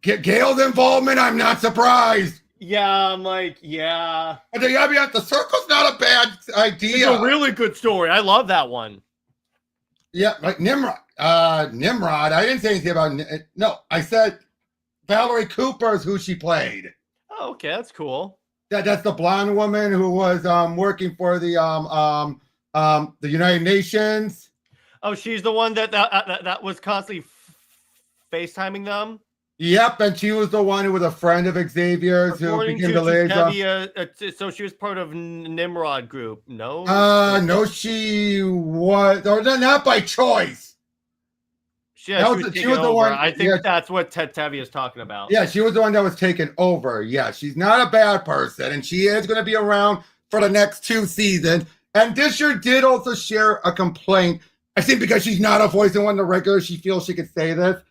Gail's involvement, I'm not surprised. Yeah, I'm like, yeah. And they gotta be honest, the circle's not a bad idea. It's a really good story. I love that one. Yeah, like Nimrod. Nimrod. I didn't say anything about. No, I said Valerie Cooper is who she played. Oh, okay, that's cool. That's the blonde woman who was working for the United Nations. Oh, she's the one that was constantly FaceTiming them. Yep, and she was the one who was a friend of Xavier's who became the liaison. So she was part of Nimrod group. No. No, she was, or not by choice. She was taken over. The one, I think that's what Tevye is talking about. Yeah, she was the one that was taken over. Yeah, she's not a bad person, and she is going to be around for the next 2 seasons. And Disher did also share a complaint. I think because she's not a voice in one of the regulars, she feels she could say this.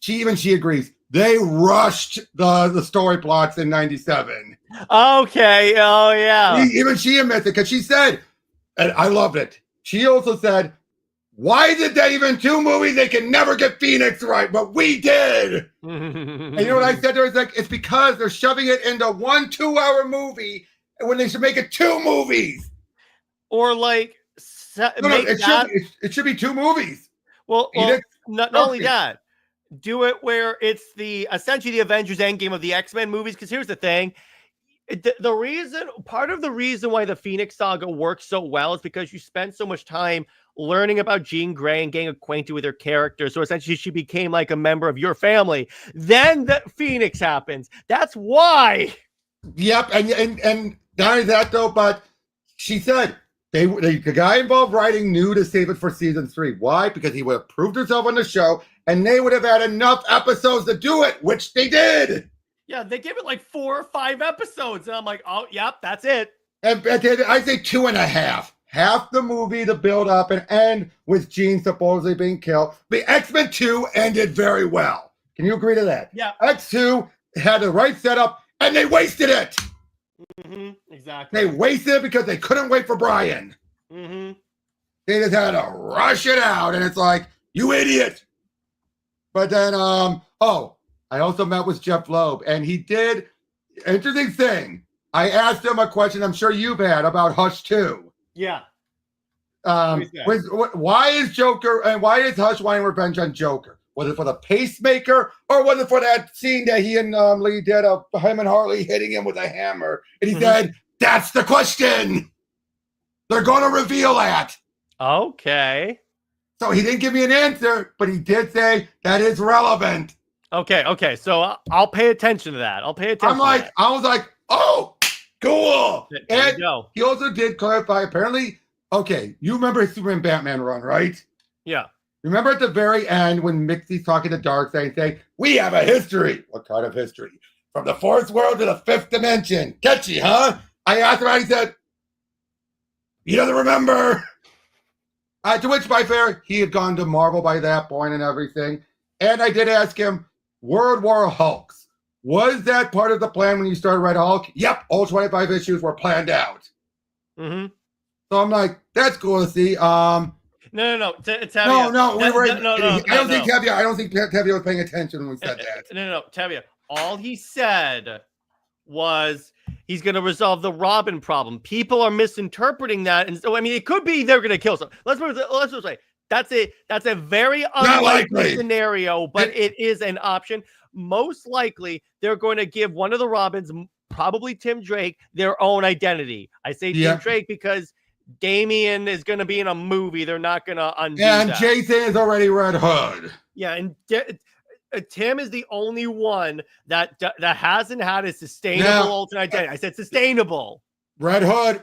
She agrees. They rushed the story plots in 97. Okay. Oh, yeah. Even she admits it because she said, and I loved it. She also said, why did they even 2 movies? They can never get Phoenix right, but we did. And you know what I said to her? It's like, it's because they're shoving it into 1 2-hour movie when they should make it 2 movies. Or like, it should be 2 movies. Well not only that. Do it where it's essentially the Avengers Endgame of the X-Men movies. Because here's the thing. Part of the reason why the Phoenix Saga works so well is because you spend so much time learning about Jean Grey and getting acquainted with her character. So essentially she became like a member of your family. Then the Phoenix happens. That's why. Yep. And not only that though, but she said the guy involved writing knew to save it for season 3. Why? Because he would have proved himself on the show and they would have had enough episodes to do it, which they did. Yeah, they gave it like 4 or 5 episodes. And I'm like, oh, yep, that's it. And I say 2.5. Half the movie to build up and end with Jean supposedly being killed. The X-Men 2 ended very well. Can you agree to that? Yeah. X2 had the right setup and they wasted it. Mm-hmm, exactly. They wasted it because they couldn't wait for Brian. Mm-hmm. They just had to rush it out. And it's like, you idiot. But then, I also met with Jeff Loeb, and he did interesting thing. I asked him a question I'm sure you've had about Hush 2. Yeah. Why is Joker and why is Hush wanting revenge on Joker? Was it for the pacemaker or was it for that scene that he and Lee did of him and Harley hitting him with a hammer? And he said, that's the question. They're going to reveal that. Okay. So he didn't give me an answer, but he did say that is relevant. Okay. So I'll pay attention to that. I was like, oh, cool. There and he also did clarify, apparently, okay, you remember his Superman Batman run, right? Yeah. Remember at the very end when Mixie's talking to Darkseid and saying, we have a history. What kind of history? From the 4th world to the 5th dimension. Catchy, huh? I asked him, and he said, he doesn't remember. To which, by fair, he had gone to Marvel by that point and everything. And I did ask him, World War Hulks. Was that part of the plan when you started Red Hulk? Yep, all 25 issues were planned out. Mm-hmm. So I'm like, that's cool to see. No. Tevye. No. I don't think Tevye was paying attention when we said that. No. Tevye. All he said was he's going to resolve the Robin problem. People are misinterpreting that, and so I mean, it could be they're going to kill someone. Let's just say that's a very unlikely scenario, but it is an option. Most likely, they're going to give one of the Robins, probably Tim Drake, their own identity. I say Tim Drake because Damian is going to be in a movie. They're not going to undo that. And Jason is already Red Hood. Yeah, and Tim is the only one that hasn't had a sustainable alternate identity. I said sustainable. Red Hood.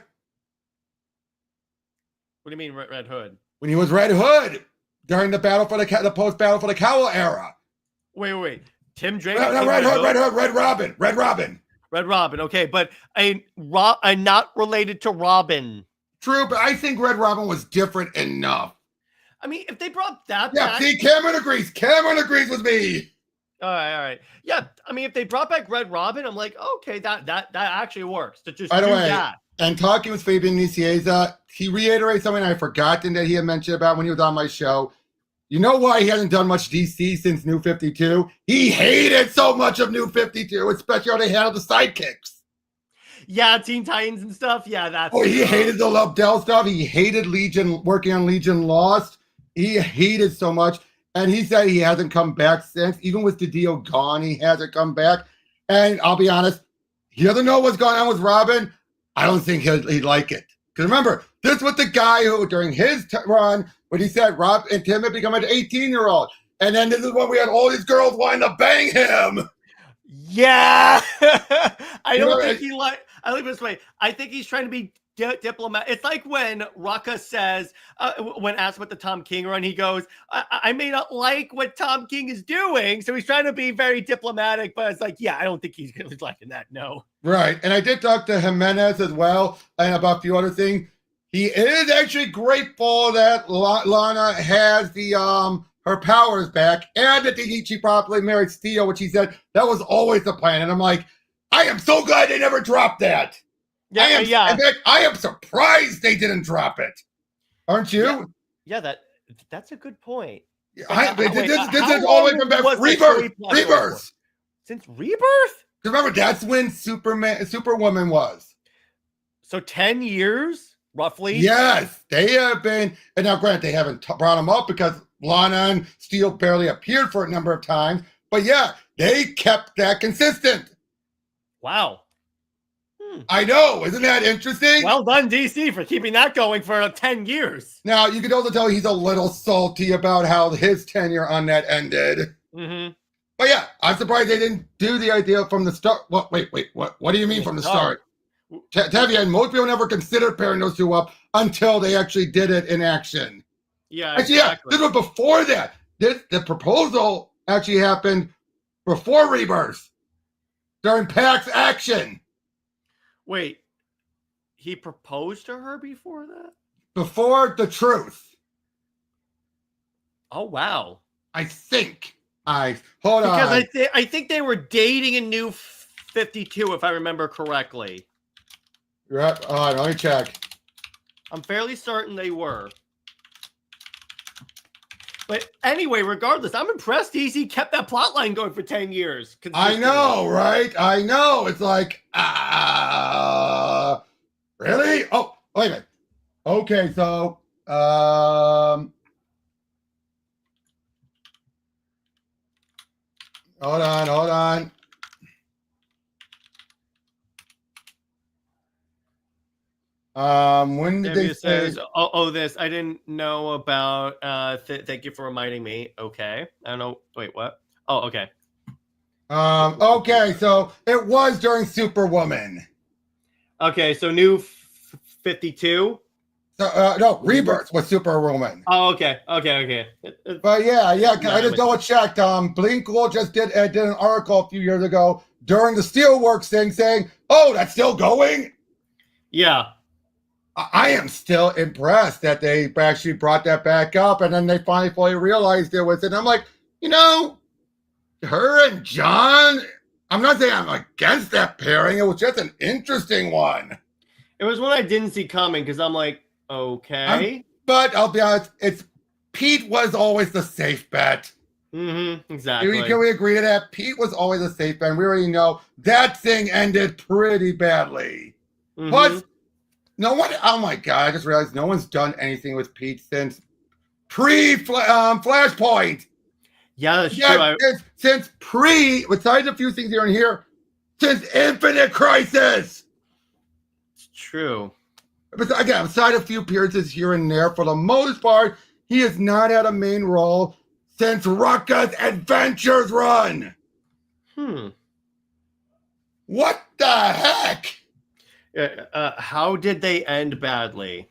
What do you mean, Red Hood? When he was Red Hood during the battle for the post-battle for the Cowl era. Wait. Tim Drake. No, Red Hood. Red Robin. Okay, but I'm not related to Robin. True, but I think Red Robin was different enough. I mean, if they brought that back... see, Cameron agrees. Cameron agrees with me. All right. Yeah, I mean, if they brought back Red Robin, I'm like, okay, that actually works. To just do that. And talking with Fabian Nicieza, he reiterated something I've forgotten that he had mentioned about when he was on my show. You know why he hasn't done much DC since New 52? He hated so much of New 52, especially how they handled the sidekicks. Yeah, Teen Titans and stuff. Yeah, that's. Oh, he hated the Lobdell stuff. He hated Legion, working on Legion Lost. He hated so much. And he said he hasn't come back since. Even with DiDio gone, he hasn't come back. And I'll be honest, he doesn't know what's going on with Robin. I don't think he'd like it. Because remember, this was the guy who, during his run, when he said Rob and Tim had become an 18-year-old. And then this is when we had all these girls wanting to bang him. Yeah. I don't think he like. I look this way. I think he's trying to be diplomat. It's like when Rucka says, when asked about the Tom King run, he goes, I may not like what Tom King is doing. So he's trying to be very diplomatic, but it's like, yeah, I don't think he's liking that. No. Right. And I did talk to Jimenez as well and about a few other things. He is actually grateful that Lana has the her powers back and that she properly married Steel, which he said that was always the plan. And I'm like, I am so glad they never dropped that. Yeah, In fact, I am surprised they didn't drop it. Aren't you? Yeah, that's a good point. This is all the way from back. Rebirth. Since Rebirth? Remember, that's when Superwoman was. So 10 years, roughly? Yes, they have been. And now, granted, they haven't brought them up because Lana and Steel barely appeared for a number of times. But yeah, they kept that consistent. Wow. I know. Isn't that interesting? Well done, DC, for keeping that going for 10 years. Now, you can also tell he's a little salty about how his tenure on that ended. Mm-hmm. But yeah, I'm surprised they didn't do the idea from the start. What? Wait. What do you mean from the start? Tevye, and most people never considered pairing those two up until they actually did it in action. Yeah, actually, exactly. Yeah, this was before that. The proposal actually happened before Rebirth, during PAX action. Wait, he proposed to her before that? Before the truth. Oh, wow. I think. Hold on. Because I think they were dating in New 52, if I remember correctly. Yep. All right, let me check. I'm fairly certain they were. But anyway, regardless, I'm impressed DC kept that plot line going for 10 years. I know, right? I know. It's like, really? Oh, wait a minute. Okay, so, hold on. When did they say? This I didn't know about. Thank you for reminding me. Okay, I don't know. Wait, what? Oh, okay. Okay, so it was during Superwoman. Okay, so New 52. So no, Rebirth was Superwoman. Oh, okay. But yeah, I just double checked. Blinkle just did an article a few years ago during the Steelworks thing saying, "Oh, that's still going." Yeah. I am still impressed that they actually brought that back up, and then they finally fully realized it was it. I'm like, her and John, I'm not saying I'm against that pairing. It was just an interesting one. It was one I didn't see coming because I'm like, okay. But I'll be honest, Pete was always the safe bet. Mm-hmm, exactly. Can we agree to that? Pete was always a safe bet. We already know that thing ended pretty badly. Mm-hmm. But no one, oh my God, I just realized no one's done anything with Pete since Flashpoint. Yeah, that's true. Since besides a few things here and here, since Infinite Crisis. It's true. But again, besides a few appearances here and there, for the most part, he has not had a main role since Rucka's Adventures run. What the heck? How did they end badly?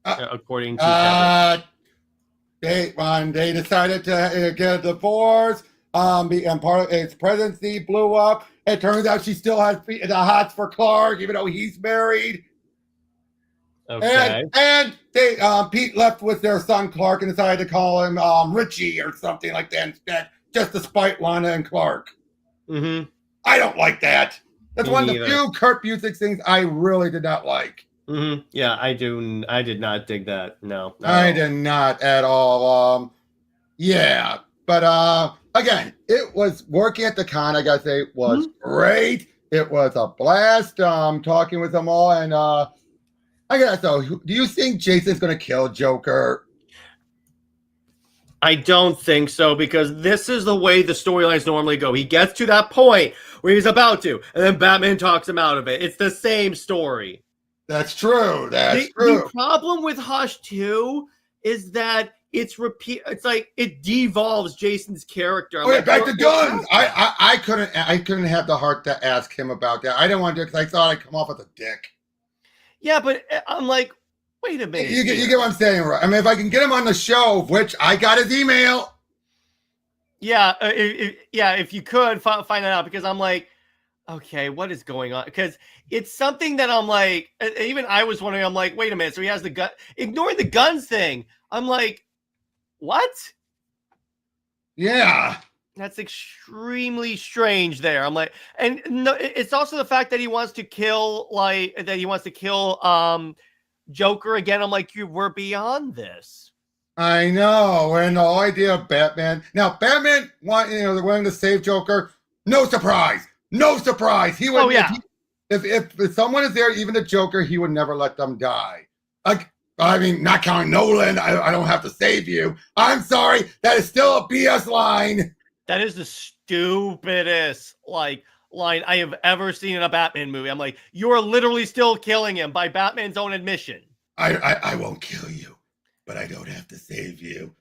According to Kevin? They decided to get a divorce. And part of its presidency blew up. It turns out she still has the hots for Clark, even though he's married. Okay. And they Pete left with their son Clark and decided to call him Richie or something like that instead, just to spite Lana and Clark. Mm-hmm. I don't like that. That's one of the few Kurt Busiek things I really did not like. Mm-hmm. Yeah, I did not dig that. No, I did not at all. Yeah, but again, it was working at the con. I gotta say, was great. It was a blast. Talking with them all, and I gotta know, do you think Jason's gonna kill Joker? I don't think so, because this is the way the storylines normally go. He gets to that point where he's about to, and then Batman talks him out of it. It's the same story. That's true. That's The true. problem with Hush 2 is that it's like it devolves Jason's character. Oh yeah, back to guns. I couldn't have the heart to ask him about that. I didn't want to, because I thought I'd come off as a dick. Yeah, but I'm like, wait a minute. You get what I'm saying, right? I mean, if I can get him on the show, which I got his email. Yeah, if you could find that out, because I'm like, okay, what is going on? Because it's something that I'm like, even I was wondering, I'm like, wait a minute. So he has the gun, ignoring the guns thing. I'm like, what? Yeah. That's extremely strange there. I'm like, and no, it's also the fact that he wants to kill, Joker again. I'm like, we're beyond this. I know, and the whole idea of Batman. Now, Batman they're willing to save Joker. No surprise. No surprise. He would. Oh yeah. If someone is there, even the Joker, he would never let them die. Like, I mean, not counting Nolan. I don't have to save you. I'm sorry. That is still a BS line. That is the stupidest line I have ever seen in a Batman movie. I'm like, you are literally still killing him by Batman's own admission. I won't kill you, but I don't have to save you.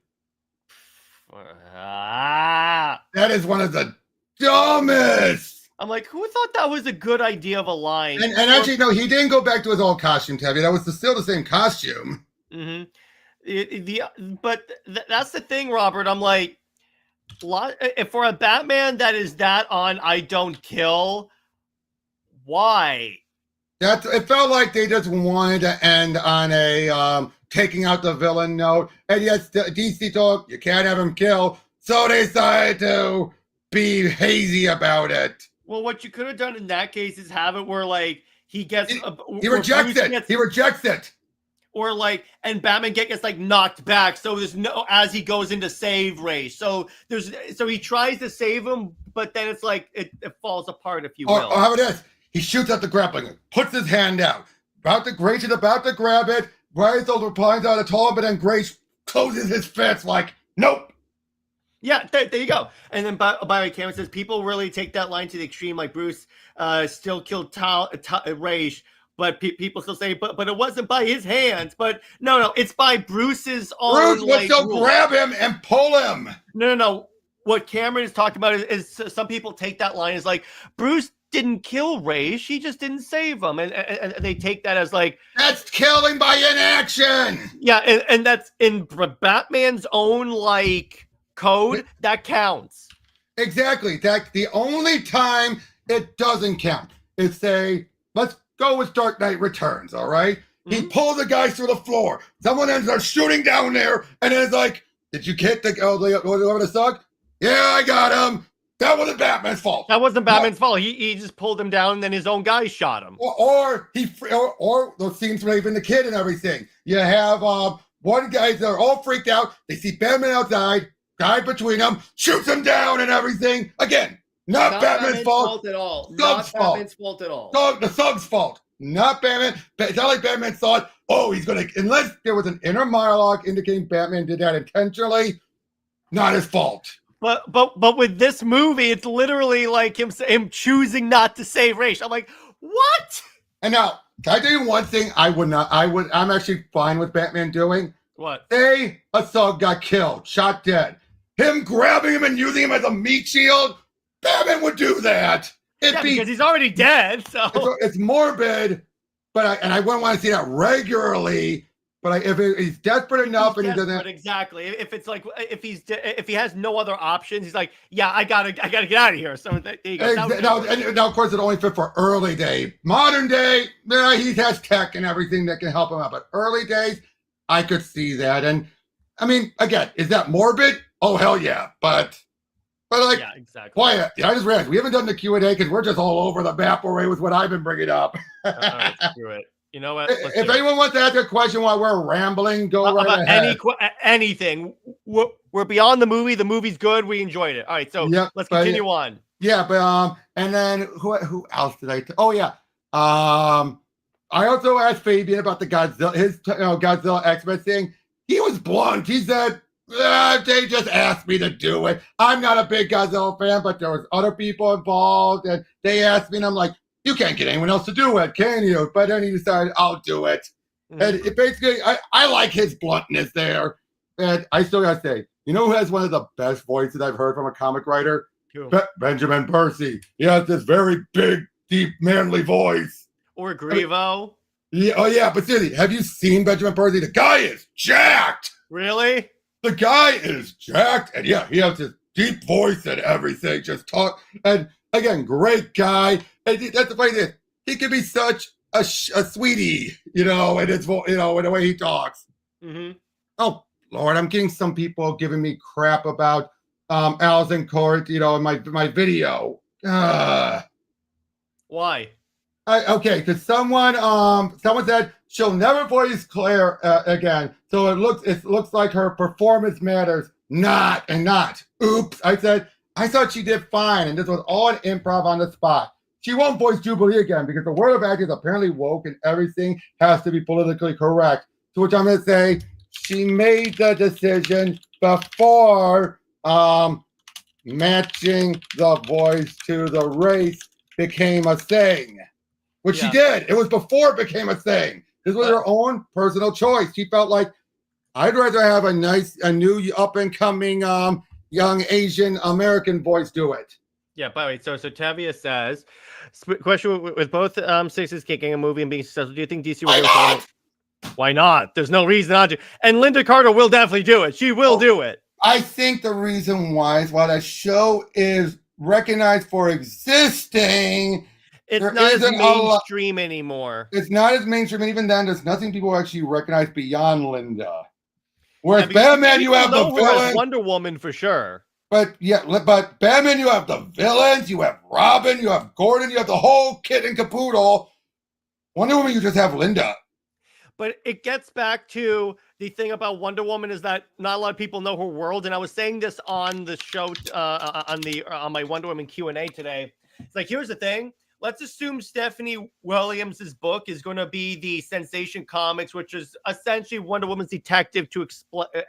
That is one of the dumbest. I'm like, who thought that was a good idea of a line? And actually, no, he didn't go back to his old costume, Tabby. That was still the same costume. Mm-hmm. That's the thing, Robert. I'm like, for a Batman that is that on I don't kill, why? It felt like they just wanted to end on a taking out the villain note. And yes, DC told you can't have him kill, so they decided to be hazy about it. Well, what you could have done in that case is have it where like he gets he rejects it. He rejects it. Or like, and Batman gets like knocked back, so there's no as he goes into save race. So he tries to save him, but then it's like it falls apart, if you will. Or how about this? He shoots at the grappling hook, puts his hand out, Grace is about to grab it. Bryce replying out to him, but then Grace closes his fist like, nope. Yeah, there you go. And then by the way, Cameron says people really take that line to the extreme, like Bruce still killed Raish. But people still say, but it wasn't by his hands. But no, it's by Bruce's own. Bruce would still grab him and pull him. No. What Cameron is talking about is some people take that line as like, Bruce didn't kill Raish, he just didn't save him. And they take that as like, that's killing by inaction. Yeah, and that's in Batman's own like code, that counts. Exactly. That's the only time it doesn't count. It's let's go with Dark Knight Returns, all right? Mm-hmm. He pulls the guys through the floor. Someone ends up shooting down there, and then it's like, did you get the suck? Yeah, I got him. That wasn't Batman's fault. That wasn't Batman's fault. He just pulled him down, and then his own guys shot him. Or those scenes from even the kid and everything. You have one guy, they're all freaked out. They see Batman outside, guy between them, shoots him down and everything. Again, not Batman's fault at all. Thug's fault. Batman's fault at all. The Thug's fault. Not Batman. It's not like Batman thought, he's going to, unless there was an inner monologue indicating Batman did that intentionally, not his fault. But with this movie, it's literally like him choosing not to save Raish. I'm like, what? And now, can I tell you one thing I'm actually fine with Batman doing? What? Say a Thug got killed, shot dead. Him grabbing him and using him as a meat shield, Batman would do that. Because he's already dead. So it's morbid, but I wouldn't want to see that regularly. But if he's desperate enough and he doesn't, exactly. If it's like if he has no other options, he's like, yeah, I gotta get out of here. So there you go. Now, of course, it only fit for early day. Modern day, he has tech and everything that can help him out. But early days, I could see that. And I mean, again, is that morbid? Oh hell yeah! But like, yeah, exactly. Quiet. I just realized we haven't done the Q&A because we're just all over the map already with what I've been bringing up. All right, screw it. You know what? If anyone wants to ask a question while we're rambling, go right about ahead. anything. We're beyond the movie. The movie's good. We enjoyed it. All right, so let's continue on. Yeah, but and then who else did I? Oh yeah, I also asked Fabian about the Godzilla, his Godzilla X-Men thing. He was blunt. He said they just asked me to do it. I'm not a big Godzilla fan, but there was other people involved, and they asked me, and I'm like, you can't get anyone else to do it, can you? But then he decided, I'll do it. Mm-hmm. And it basically, I like his bluntness there. And I still got to say, you know who has one of the best voices I've heard from a comic writer? Benjamin Percy. He has this very big, deep, manly voice. Or Grievo. Yeah, oh yeah, but seriously, have you seen Benjamin Percy? The guy is jacked. Really? The guy is jacked. And yeah, he has this deep voice and everything. Just talk. And again, great guy. And that's the funny thing. He can be such a sweetie, in his in the way he talks. Mm-hmm. Oh Lord, I'm getting some people giving me crap about Alison Court, in my video. Why? Okay, because someone said she'll never voice Claire again. So it looks like her performance matters. Not. Oops. I thought she did fine, and this was all an improv on the spot. She won't voice Jubilee again because the world of acting is apparently woke and everything has to be politically correct. To which I'm going to say she made the decision before matching the voice to the race became a thing. Which she did. It was before it became a thing. This was her own personal choice. She felt like, I'd rather have a new up-and-coming young Asian American voice do it. Yeah, by the way, so Tavia says, question with both Sixes kicking a movie and being successful, do you think DC will do it? Why not? There's no reason not to. And Linda Carter will definitely do it. She will do it. I think the reason why is while that show is recognized for existing, it's not as mainstream anymore. It's not as mainstream. And even then, there's nothing people actually recognize beyond Linda. Whereas Batman, you have the villain. Wonder Woman for sure. But Batman, you have the villains, you have Robin, you have Gordon, you have the whole kit and caboodle. Wonder Woman, you just have Linda. But it gets back to the thing about Wonder Woman is that not a lot of people know her world. And I was saying this on the show, on my Wonder Woman Q&A today. It's like, here's the thing. Let's assume Stephanie Williams' book is going to be the Sensation Comics, which is essentially Wonder Woman's detective to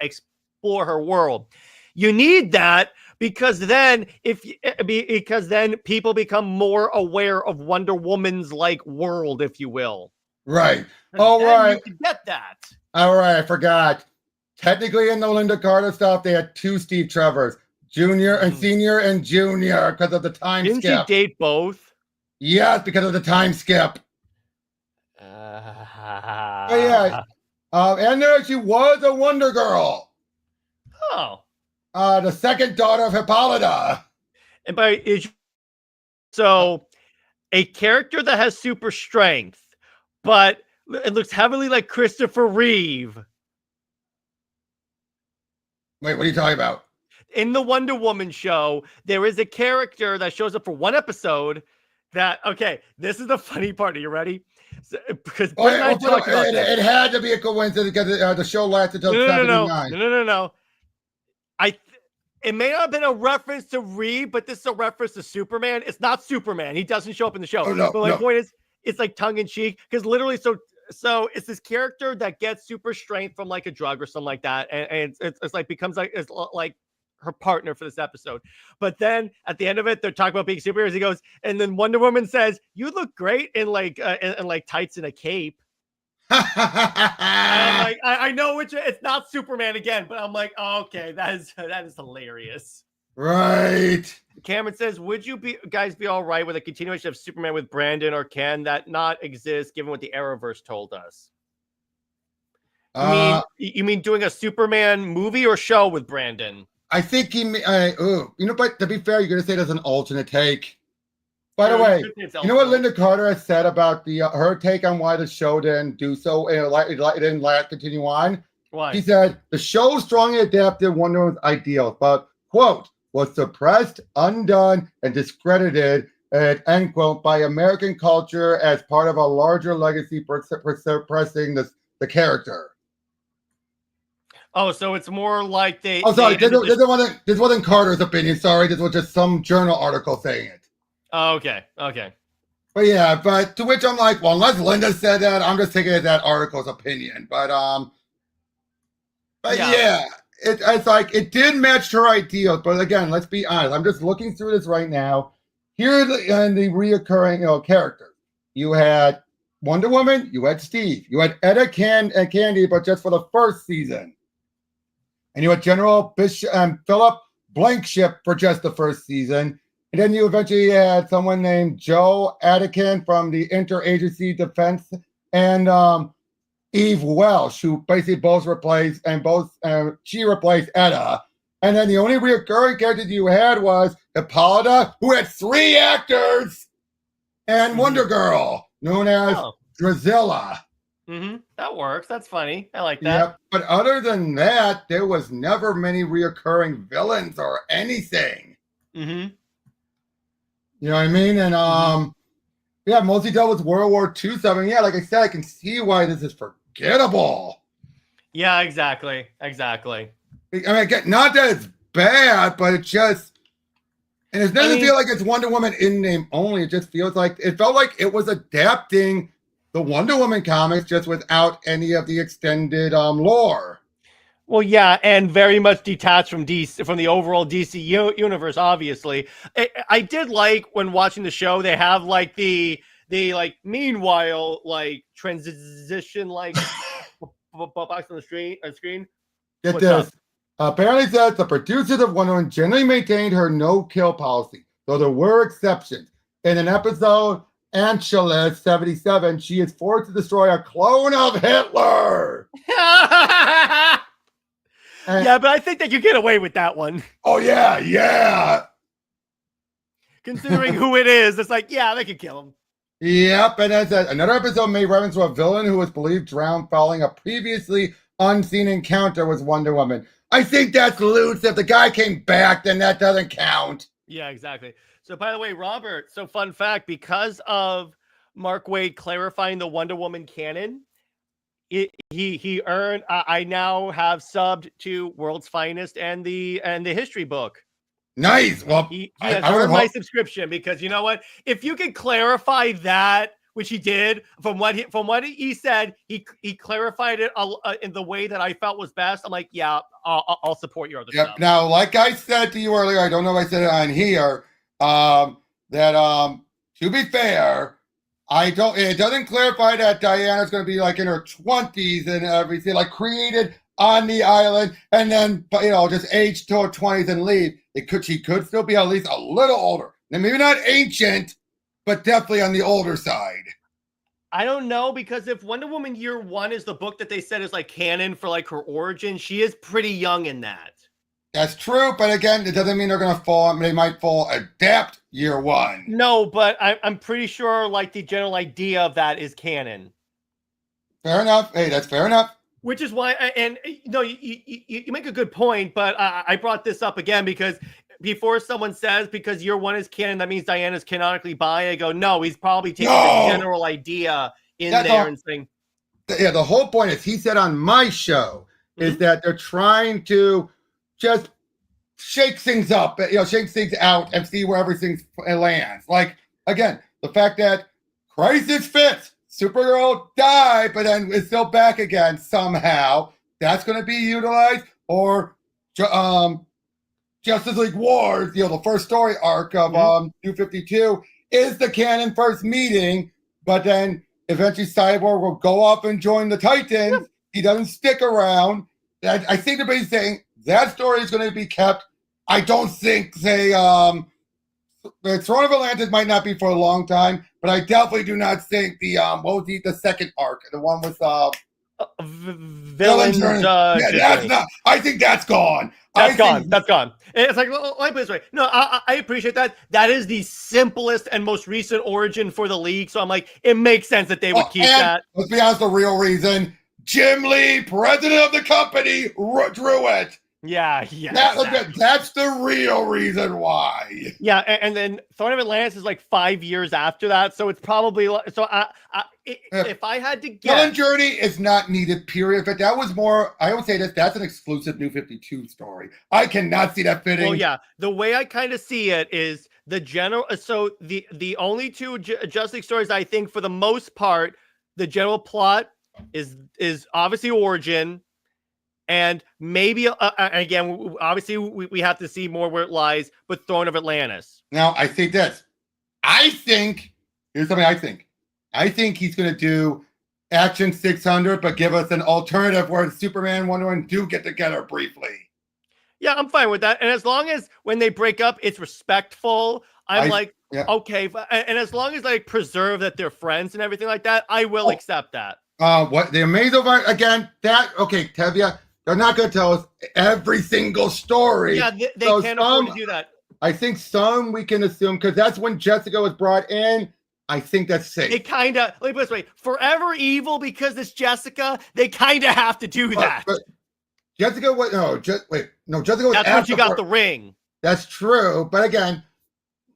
explore her world. You need that because then people become more aware of Wonder Woman's world, if you will. Right. All right. You can get that. All right. I forgot. Technically, in the Linda Carter stuff, they had two Steve Trevors, Junior and Senior and Junior, because of the time skip. Didn't she date both? Yes, because of the time skip. Yeah. And there she was a Wonder Girl. Oh. The second daughter of Hippolyta. And so a character that has super strength, but it looks heavily like Christopher Reeve. Wait, what are you talking about? In the Wonder Woman show, there is a character that shows up for one episode this is the funny part. Are you ready? Because it had to be a coincidence because the show lasted until 79. No. It may not have been a reference to Reeve, but this is a reference to Superman. It's not Superman. He doesn't show up in the show. But my point is, it's like tongue in cheek because literally, so it's this character that gets super strength from a drug or something like that, and it's like becomes it's like her partner for this episode. But then at the end of it, they're talking about being superheroes. He goes, and then Wonder Woman says, "You look great in in tights and a cape." And I'm like, I know it's not Superman again, but I'm like, oh, okay, that is hilarious. Right. Cameron says, would you guys be all right with a continuation of Superman with Brandon, or can that not exist given what the Arrowverse told us? You mean doing a Superman movie or show with Brandon? I think but to be fair, you're going to say there's an alternate take. By the way, you know what Linda Carter has said about her take on why the show didn't do so, it didn't continue on? Why? She said, the show strongly adapted Wonder Woman's ideals, but, quote, was suppressed, undone, and discredited end quote, by American culture as part of a larger legacy suppressing the character. Oh, so it's more like they. Oh, sorry, this wasn't Carter's opinion. Sorry, this was just some journal article saying it. Oh, okay, okay. But yeah, but to which I'm like, well, unless Linda said that, I'm just taking it as that article's opinion. But yeah, it's like it did match her ideals. But again, let's be honest. I'm just looking through this right now. Here are the reoccurring characters. You had Wonder Woman, you had Steve, you had Etta Candy, but just for the first season. And you had General Philip Blankship for just the first season. And then you eventually had someone named Joe Atkin from the Interagency Defense and Eve Welsh, who basically both replaced, she replaced Etta. And then the only recurring character you had was Hippolyta, who had 3 actors, and Wonder Girl, known as Drizella. That works. That's funny. I like that. Yeah, but other than that, there was never many reoccurring villains or anything. You know what I mean? And yeah, mostly dealt with World War II stuff. And yeah, like I said, I can see why this is forgettable. Yeah, exactly. Exactly. I mean, again, not that it's bad, but it just, and it doesn't feel like it's Wonder Woman in name only. It just feels like it felt like it was adapting the Wonder Woman comics just without any of the extended lore. Well, yeah, and very much detached from DC, from the overall DC universe. Obviously, I did like when watching the show. They have like the like meanwhile like transition like box on the screen. Get this. Apparently says the producers of Wonder Woman generally maintained her no-kill policy, though there were exceptions. In an episode, Angeles 77, she is forced to destroy a clone of Hitler. Yeah, but I think they could get away with that one. Oh, yeah. Considering who it is, it's like, yeah, they could kill him. Yep, and as another episode made reference to a villain who was believed drowned following a previously unseen encounter with Wonder Woman. I think that's loose. If the guy came back, then that doesn't count. Yeah, exactly. So, by the way, Robert, so fun fact, because of Mark Waid clarifying the Wonder Woman canon, he earned, I now have subbed to World's Finest and the history book. Nice. Well, he has earned my subscription because you know what? If you can clarify that, which he did, from what he said, he clarified it in the way that I felt was best. I'm like, yeah, I'll support your other stuff. Now, like I said to you earlier, I don't know if I said it on here, that to be fair, it doesn't clarify that Diana's going to be like in her 20s and everything, like created on the island and then, just age to her 20s and leave. She could still be at least a little older. Now, maybe not ancient, but definitely on the older side. I don't know, because if Wonder Woman Year One is the book that they said is like canon for like her origin, she is pretty young in that. That's true, but again, it doesn't mean they're going to fall. They might adapt Year One. No, but I'm pretty sure like the general idea of that is canon. Fair enough. Hey, that's fair enough. Which is why, and you make a good point, but I brought this up again because before someone says because Year One is canon, that means Diana's canonically bi. I go, no, he's probably taking the general idea in there and saying. Yeah, the whole point is he said on my show is that they're trying to just shake things up, shake things out and see where everything lands. Like, again, the fact that Crisis fits, Supergirl died, but then is still back again somehow. That's going to be utilized. Or Justice League Wars, the first story arc of New 52 is the canon first meeting, but then eventually Cyborg will go off and join the Titans. He doesn't stick around. I think they're basically saying that story is going to be kept. I don't think the Throne of Atlantis might not be for a long time, but I definitely do not think the second arc, the one with villains. That's not. I think that's gone. That's gone. It's like, let me put it this way. No, I appreciate that. That is the simplest and most recent origin for the league. So I'm like, it makes sense that they would keep that. Let's be honest, the real reason, Jim Lee, president of the company, drew it. Yeah, exactly. That's the real reason why. Yeah, and then Throne of Atlantis is like 5 years after that, so it's probably so. If I had to guess, Helen Journey is not needed. Period. But that was more. I would say that that's an exclusive New 52 story. I cannot see that fitting. well, yeah, the way I kind of see it is the general. So the only two Justice League stories I think, for the most part, the general plot is obviously Origin. And maybe, again, obviously, we have to see more where it lies, but Throne of Atlantis. Now, I think this. Here's something I think. I think he's going to do Action 600, but give us an alternative where Superman, Wonder Woman do get together briefly. Yeah, I'm fine with that. And as long as when they break up, it's respectful, okay. And as long as like preserve that they're friends and everything like that, I will accept that. What the Amazing again? Tevya. They're not going to tell us every single story. Yeah, they can't afford to do that. I think some we can assume, because that's when Jessica was brought in. I think that's safe. They kind of, let me put it this way, Forever Evil, because it's Jessica, they kind of have to do that. But Jessica was, Jessica was that's when she got the ring. That's true. But again,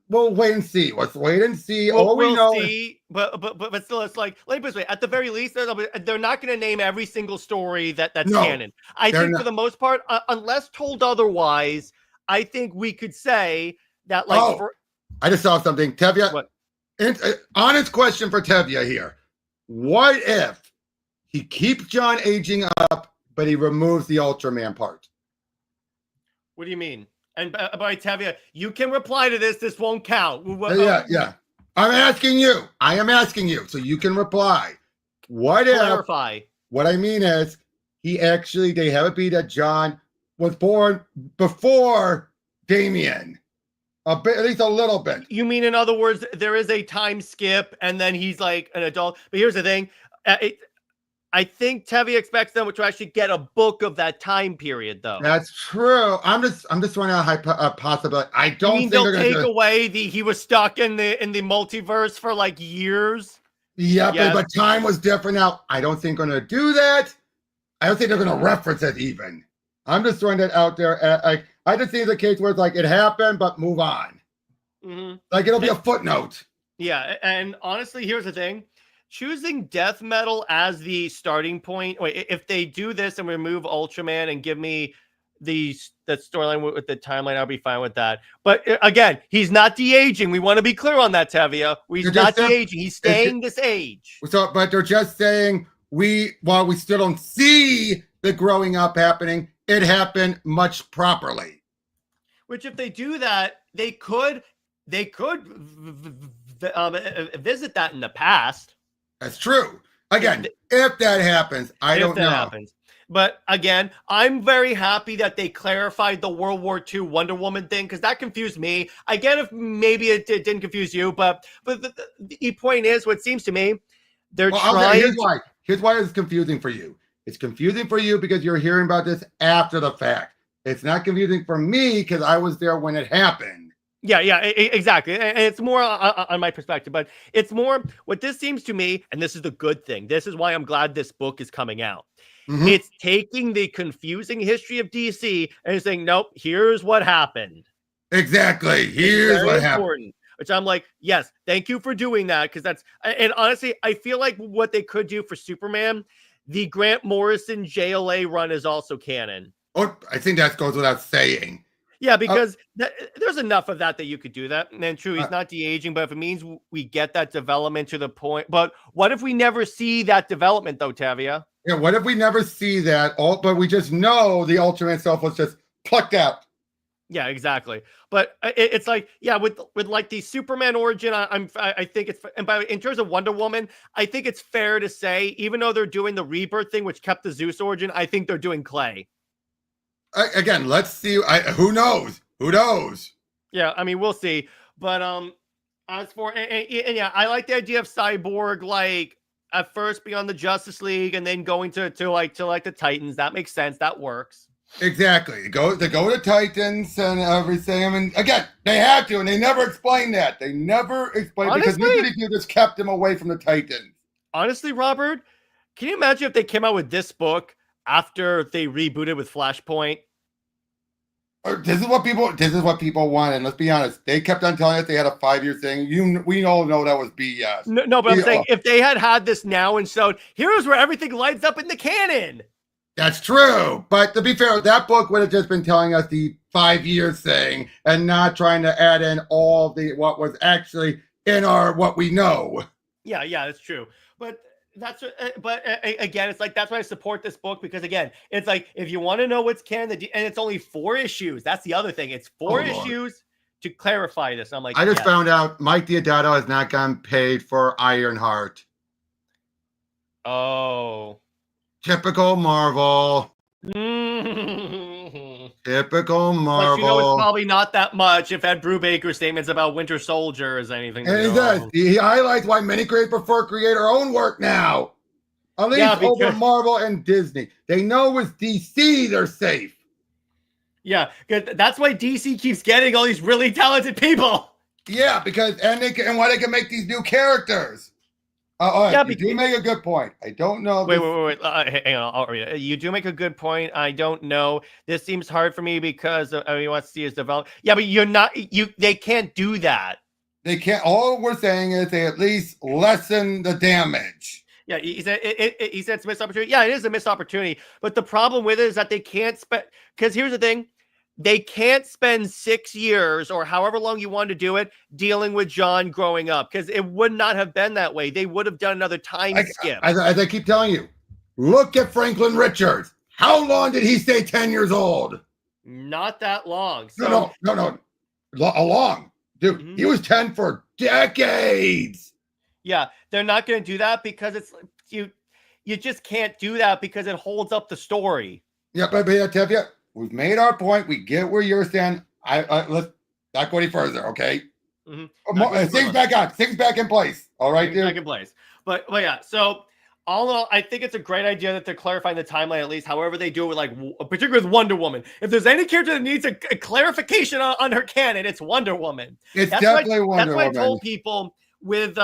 we'll wait and see. Let's wait and see. We'll see. But still, it's like, let me put it this way, at the very least, they're not going to name every single story that's canon. I think for the most part, unless told otherwise, I think we could say that, like, I just saw something. Tevya, what? Honest question for Tevya here. What if he keeps John aging up, but he removes the Ultraman part? What do you mean? And by Tevya, you can reply to this. This won't count. Yeah. I am asking you, so you can reply. Clarify. What I mean is, they have it be that John was born before Damian. A bit, at least a little bit. You mean, in other words, there is a time skip, and then he's like an adult. But here's the thing. I think Tevye expects them to actually get a book of that time period, though. That's true. I'm just throwing out a possibility. I don't think they'll take away he was stuck in the multiverse for like years. Yeah, but time was different. Now, I don't think they're going to do that. I don't think they're going to reference it even. I'm just throwing that out there. I just see the case where it's like it happened, but move on. Mm-hmm. Like it'll be a footnote. Yeah, and honestly, here's the thing. Choosing death metal as the starting point. Wait, if they do this and remove Ultraman and give me that storyline with the timeline, I'll be fine with that. But again, he's not de-aging. We want to be clear on that, Tevye. He's not de-aging. He's staying this age. So, but they're just saying while we still don't see the growing up happening, it happened much properly. Which, if they do that, they could visit that in the past. That's true. Again, if that happens, I don't know. But again, I'm very happy that they clarified the World War II Wonder Woman thing, because that confused me. I get if maybe it didn't confuse you, but the point is, what seems to me, they're trying. Here's why it's confusing for you. It's confusing for you because you're hearing about this after the fact. It's not confusing for me because I was there when it happened. Yeah, exactly. And it's more on my perspective, but it's more what this seems to me, and this is the good thing. This is why I'm glad this book is coming out. Mm-hmm. It's taking the confusing history of DC and saying, nope, here's what happened. Exactly. Here's what happened. Which I'm like, yes, thank you for doing that. Because and honestly, I feel like what they could do for Superman, the Grant Morrison JLA run is also canon. Oh, I think that goes without saying. Yeah, because there's enough of that you could do that. And then true, he's not de-aging, but if it means we get that development to the point. But what if we never see that development, though, Tevye? Yeah, what if we never see that? But we just know the Ultraman self was just plucked out. Yeah, exactly. But it's like, yeah, with like the Superman origin, I think it's, and in terms of Wonder Woman, I think it's fair to say, even though they're doing the rebirth thing, which kept the Zeus origin, I think they're doing Clay. Again, let's see. Who knows? Who knows? Yeah, I mean, we'll see. But as for and yeah, I like the idea of Cyborg, like at first being on the Justice League and then going to the Titans. That makes sense. That works. Exactly. They go to Titans and everything. I mean, again, they had to, and they never explained that. They never explained because you just kept them away from the Titans. Honestly, Robert, can you imagine if they came out with this book after they rebooted with Flashpoint? This is what people want, and let's be honest. They kept on telling us they had a 5-year thing. We all know that was BS. No, but I'm saying if they had this now and showed here's where everything lights up in the canon. That's true, but to be fair, that book would have just been telling us the 5-year thing and not trying to add in all what was actually in what we know. Yeah, that's true. But again, it's like that's why I support this book, because again, it's like if you want to know what's canon, and it's only 4 issues. That's the other thing. It's 4 issues to clarify this. I'm like, I just found out Mike Diodato has not gotten paid for Ironheart. Oh. Typical Marvel. Typical Marvel. But you know, it's probably not that much if Ed Brubaker's statements about Winter Soldier is anything. And he does. He highlights why many creators prefer create our own work now. At least over Marvel and Disney. They know with DC they're safe. Yeah, that's why DC keeps getting all these really talented people. Yeah, because why they can make these new characters. You do make a good point. I don't know. Wait. Hang on. I'll read it. You do make a good point. I don't know. This seems hard for me because you want to see his develop. Yeah, but you're not. They can't do that. They can't. All we're saying is they at least lessen the damage. Yeah, he said it's a missed opportunity. Yeah, it is a missed opportunity. But the problem with it is that they can't spend. Because here's the thing. They can't spend 6 years or however long you want to do it dealing with John growing up, because it would not have been that way. They would have done another time skip. As I keep telling you, look at Franklin Richards. How long did he stay 10 years old? Not that long. So, No. Long. Dude, he was 10 for decades. Yeah, they're not going to do that because it's you just can't do that because it holds up the story. Yeah, but I tell you, we've made our point. We get where you're standing. Let's not go any further, okay? Things back on. Things back in place. All right, dude. Back in place. But yeah, so all in all, I think it's a great idea that they're clarifying the timeline at least. However they do it, like particularly with Wonder Woman. If there's any character that needs a clarification on her canon, it's Wonder Woman. That's definitely Wonder Woman. That's why I told people with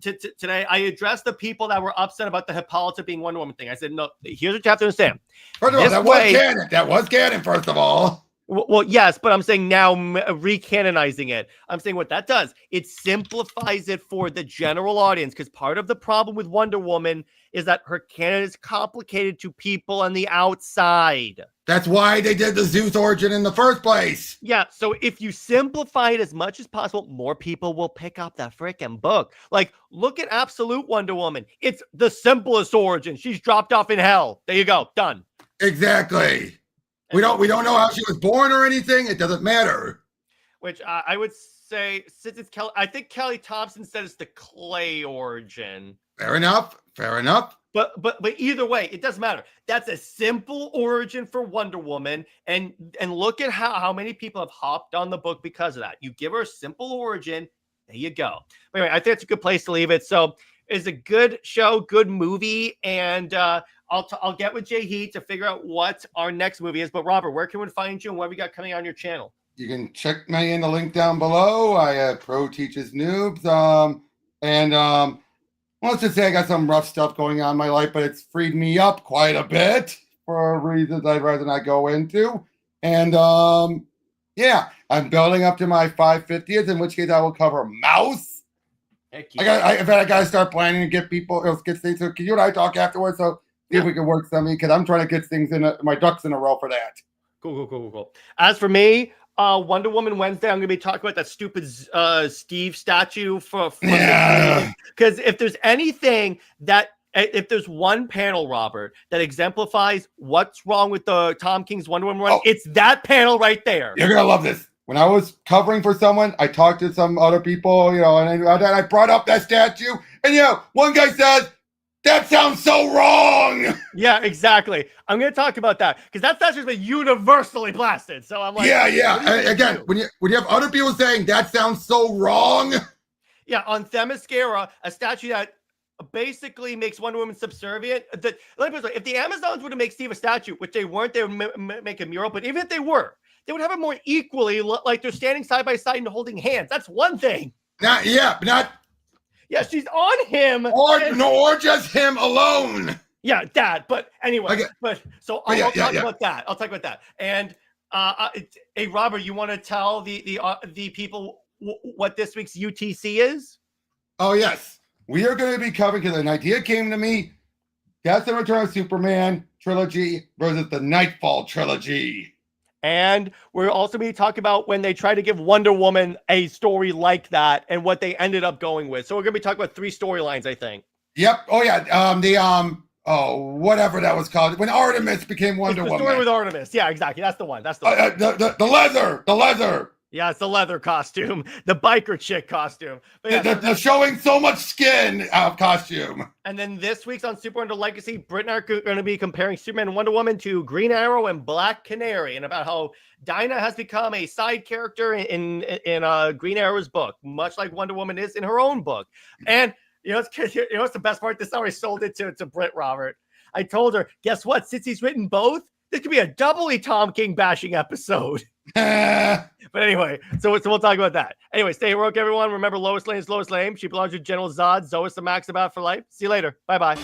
today, I addressed the people that were upset about the Hippolyta being Wonder Woman thing. I said, no, here's what you have to understand. First of all, that was canon. That was canon, first of all. Well, yes, but I'm saying now recanonizing it. I'm saying what that does, it simplifies it for the general audience, because part of the problem with Wonder Woman is that her canon is complicated to people on the outside. That's why they did the Zeus origin in the first place. Yeah, so if you simplify it as much as possible, more people will pick up that freaking book. Like, look at Absolute Wonder Woman. It's the simplest origin. She's dropped off in hell. There you go. Done. Exactly. We don't know how she was born or anything. It doesn't matter. Which I would say, since it's Kelly, I think Kelly Thompson said it's the Clay origin. Fair enough. But either way, it doesn't matter. That's a simple origin for Wonder Woman, and look at how many people have hopped on the book because of that. You give her a simple origin, there you go. But anyway, I think it's a good place to leave it. So it's a good show, good movie, and I'll get with Jay Heat to figure out what our next movie is. But Robert, where can we find you and what have we got coming on your channel? You can check me in the link down below. I have Pro Teaches Noobs, let's just say I got some rough stuff going on in my life, but it's freed me up quite a bit for reasons I'd rather not go into. And yeah, I'm building up to my 550th, in which case I will cover Mouse. Heck yeah. I got to start planning to get things. So can you and I talk afterwards? So see if we can work something, because I'm trying to get things my ducks in a row for that. Cool. As for me, Wonder Woman Wednesday, I'm going to be talking about that stupid Steve statue because if there's anything if there's one panel, Robert, that exemplifies what's wrong with the Tom King's Wonder Woman run, it's that panel right there. You're going to love this. When I was covering for someone, I talked to some other people, and I brought up that statue, and one guy says, that sounds so wrong. Yeah, exactly. I'm going to talk about that because that statue's been universally blasted. So I'm like, yeah. Again, when you have other people saying that sounds so wrong. Yeah, on Themyscira, a statue that basically makes Wonder Woman subservient. Let me put it this way, if the Amazons were to make Steve a statue, which they weren't, they would make a mural. But even if they were, they would have it more equally, like they're standing side by side and holding hands. That's one thing. Yeah, she's on him. Or just him alone. Yeah, that. But anyway, I'll talk about that. And Hey, Robert, you want to tell the people what this week's UTC is? Oh, yes. We are going to be covering, because an idea came to me, Death and Return of Superman trilogy versus the Nightfall trilogy. And we're also going to talk about when they try to give Wonder Woman a story like that and what they ended up going with. So we're going to be talking about 3 storylines, I think. Yep. Oh, yeah. Whatever that was called. When Artemis became Wonder Woman. The story with Artemis. Yeah, exactly. That's the one. That's the one. The leather. Yeah, it's the leather costume, the biker chick costume. But yeah, the showing so much skin costume. And then this week's on Super Wonder Legacy, Brit and I are going to be comparing Superman and Wonder Woman to Green Arrow and Black Canary, and about how Dinah has become a side character in Green Arrow's book, much like Wonder Woman is in her own book. And what's the best part? This is how I sold it to Brit, Robert. I told her, guess what? Since he's written both, this could be a doubly Tom King bashing episode. But anyway, so we'll talk about that. Anyway, stay heroic, everyone. Remember, Lois Lane is Lois Lane. She belongs to General Zod. Zoe is the Max about for life. See you later. Bye-bye.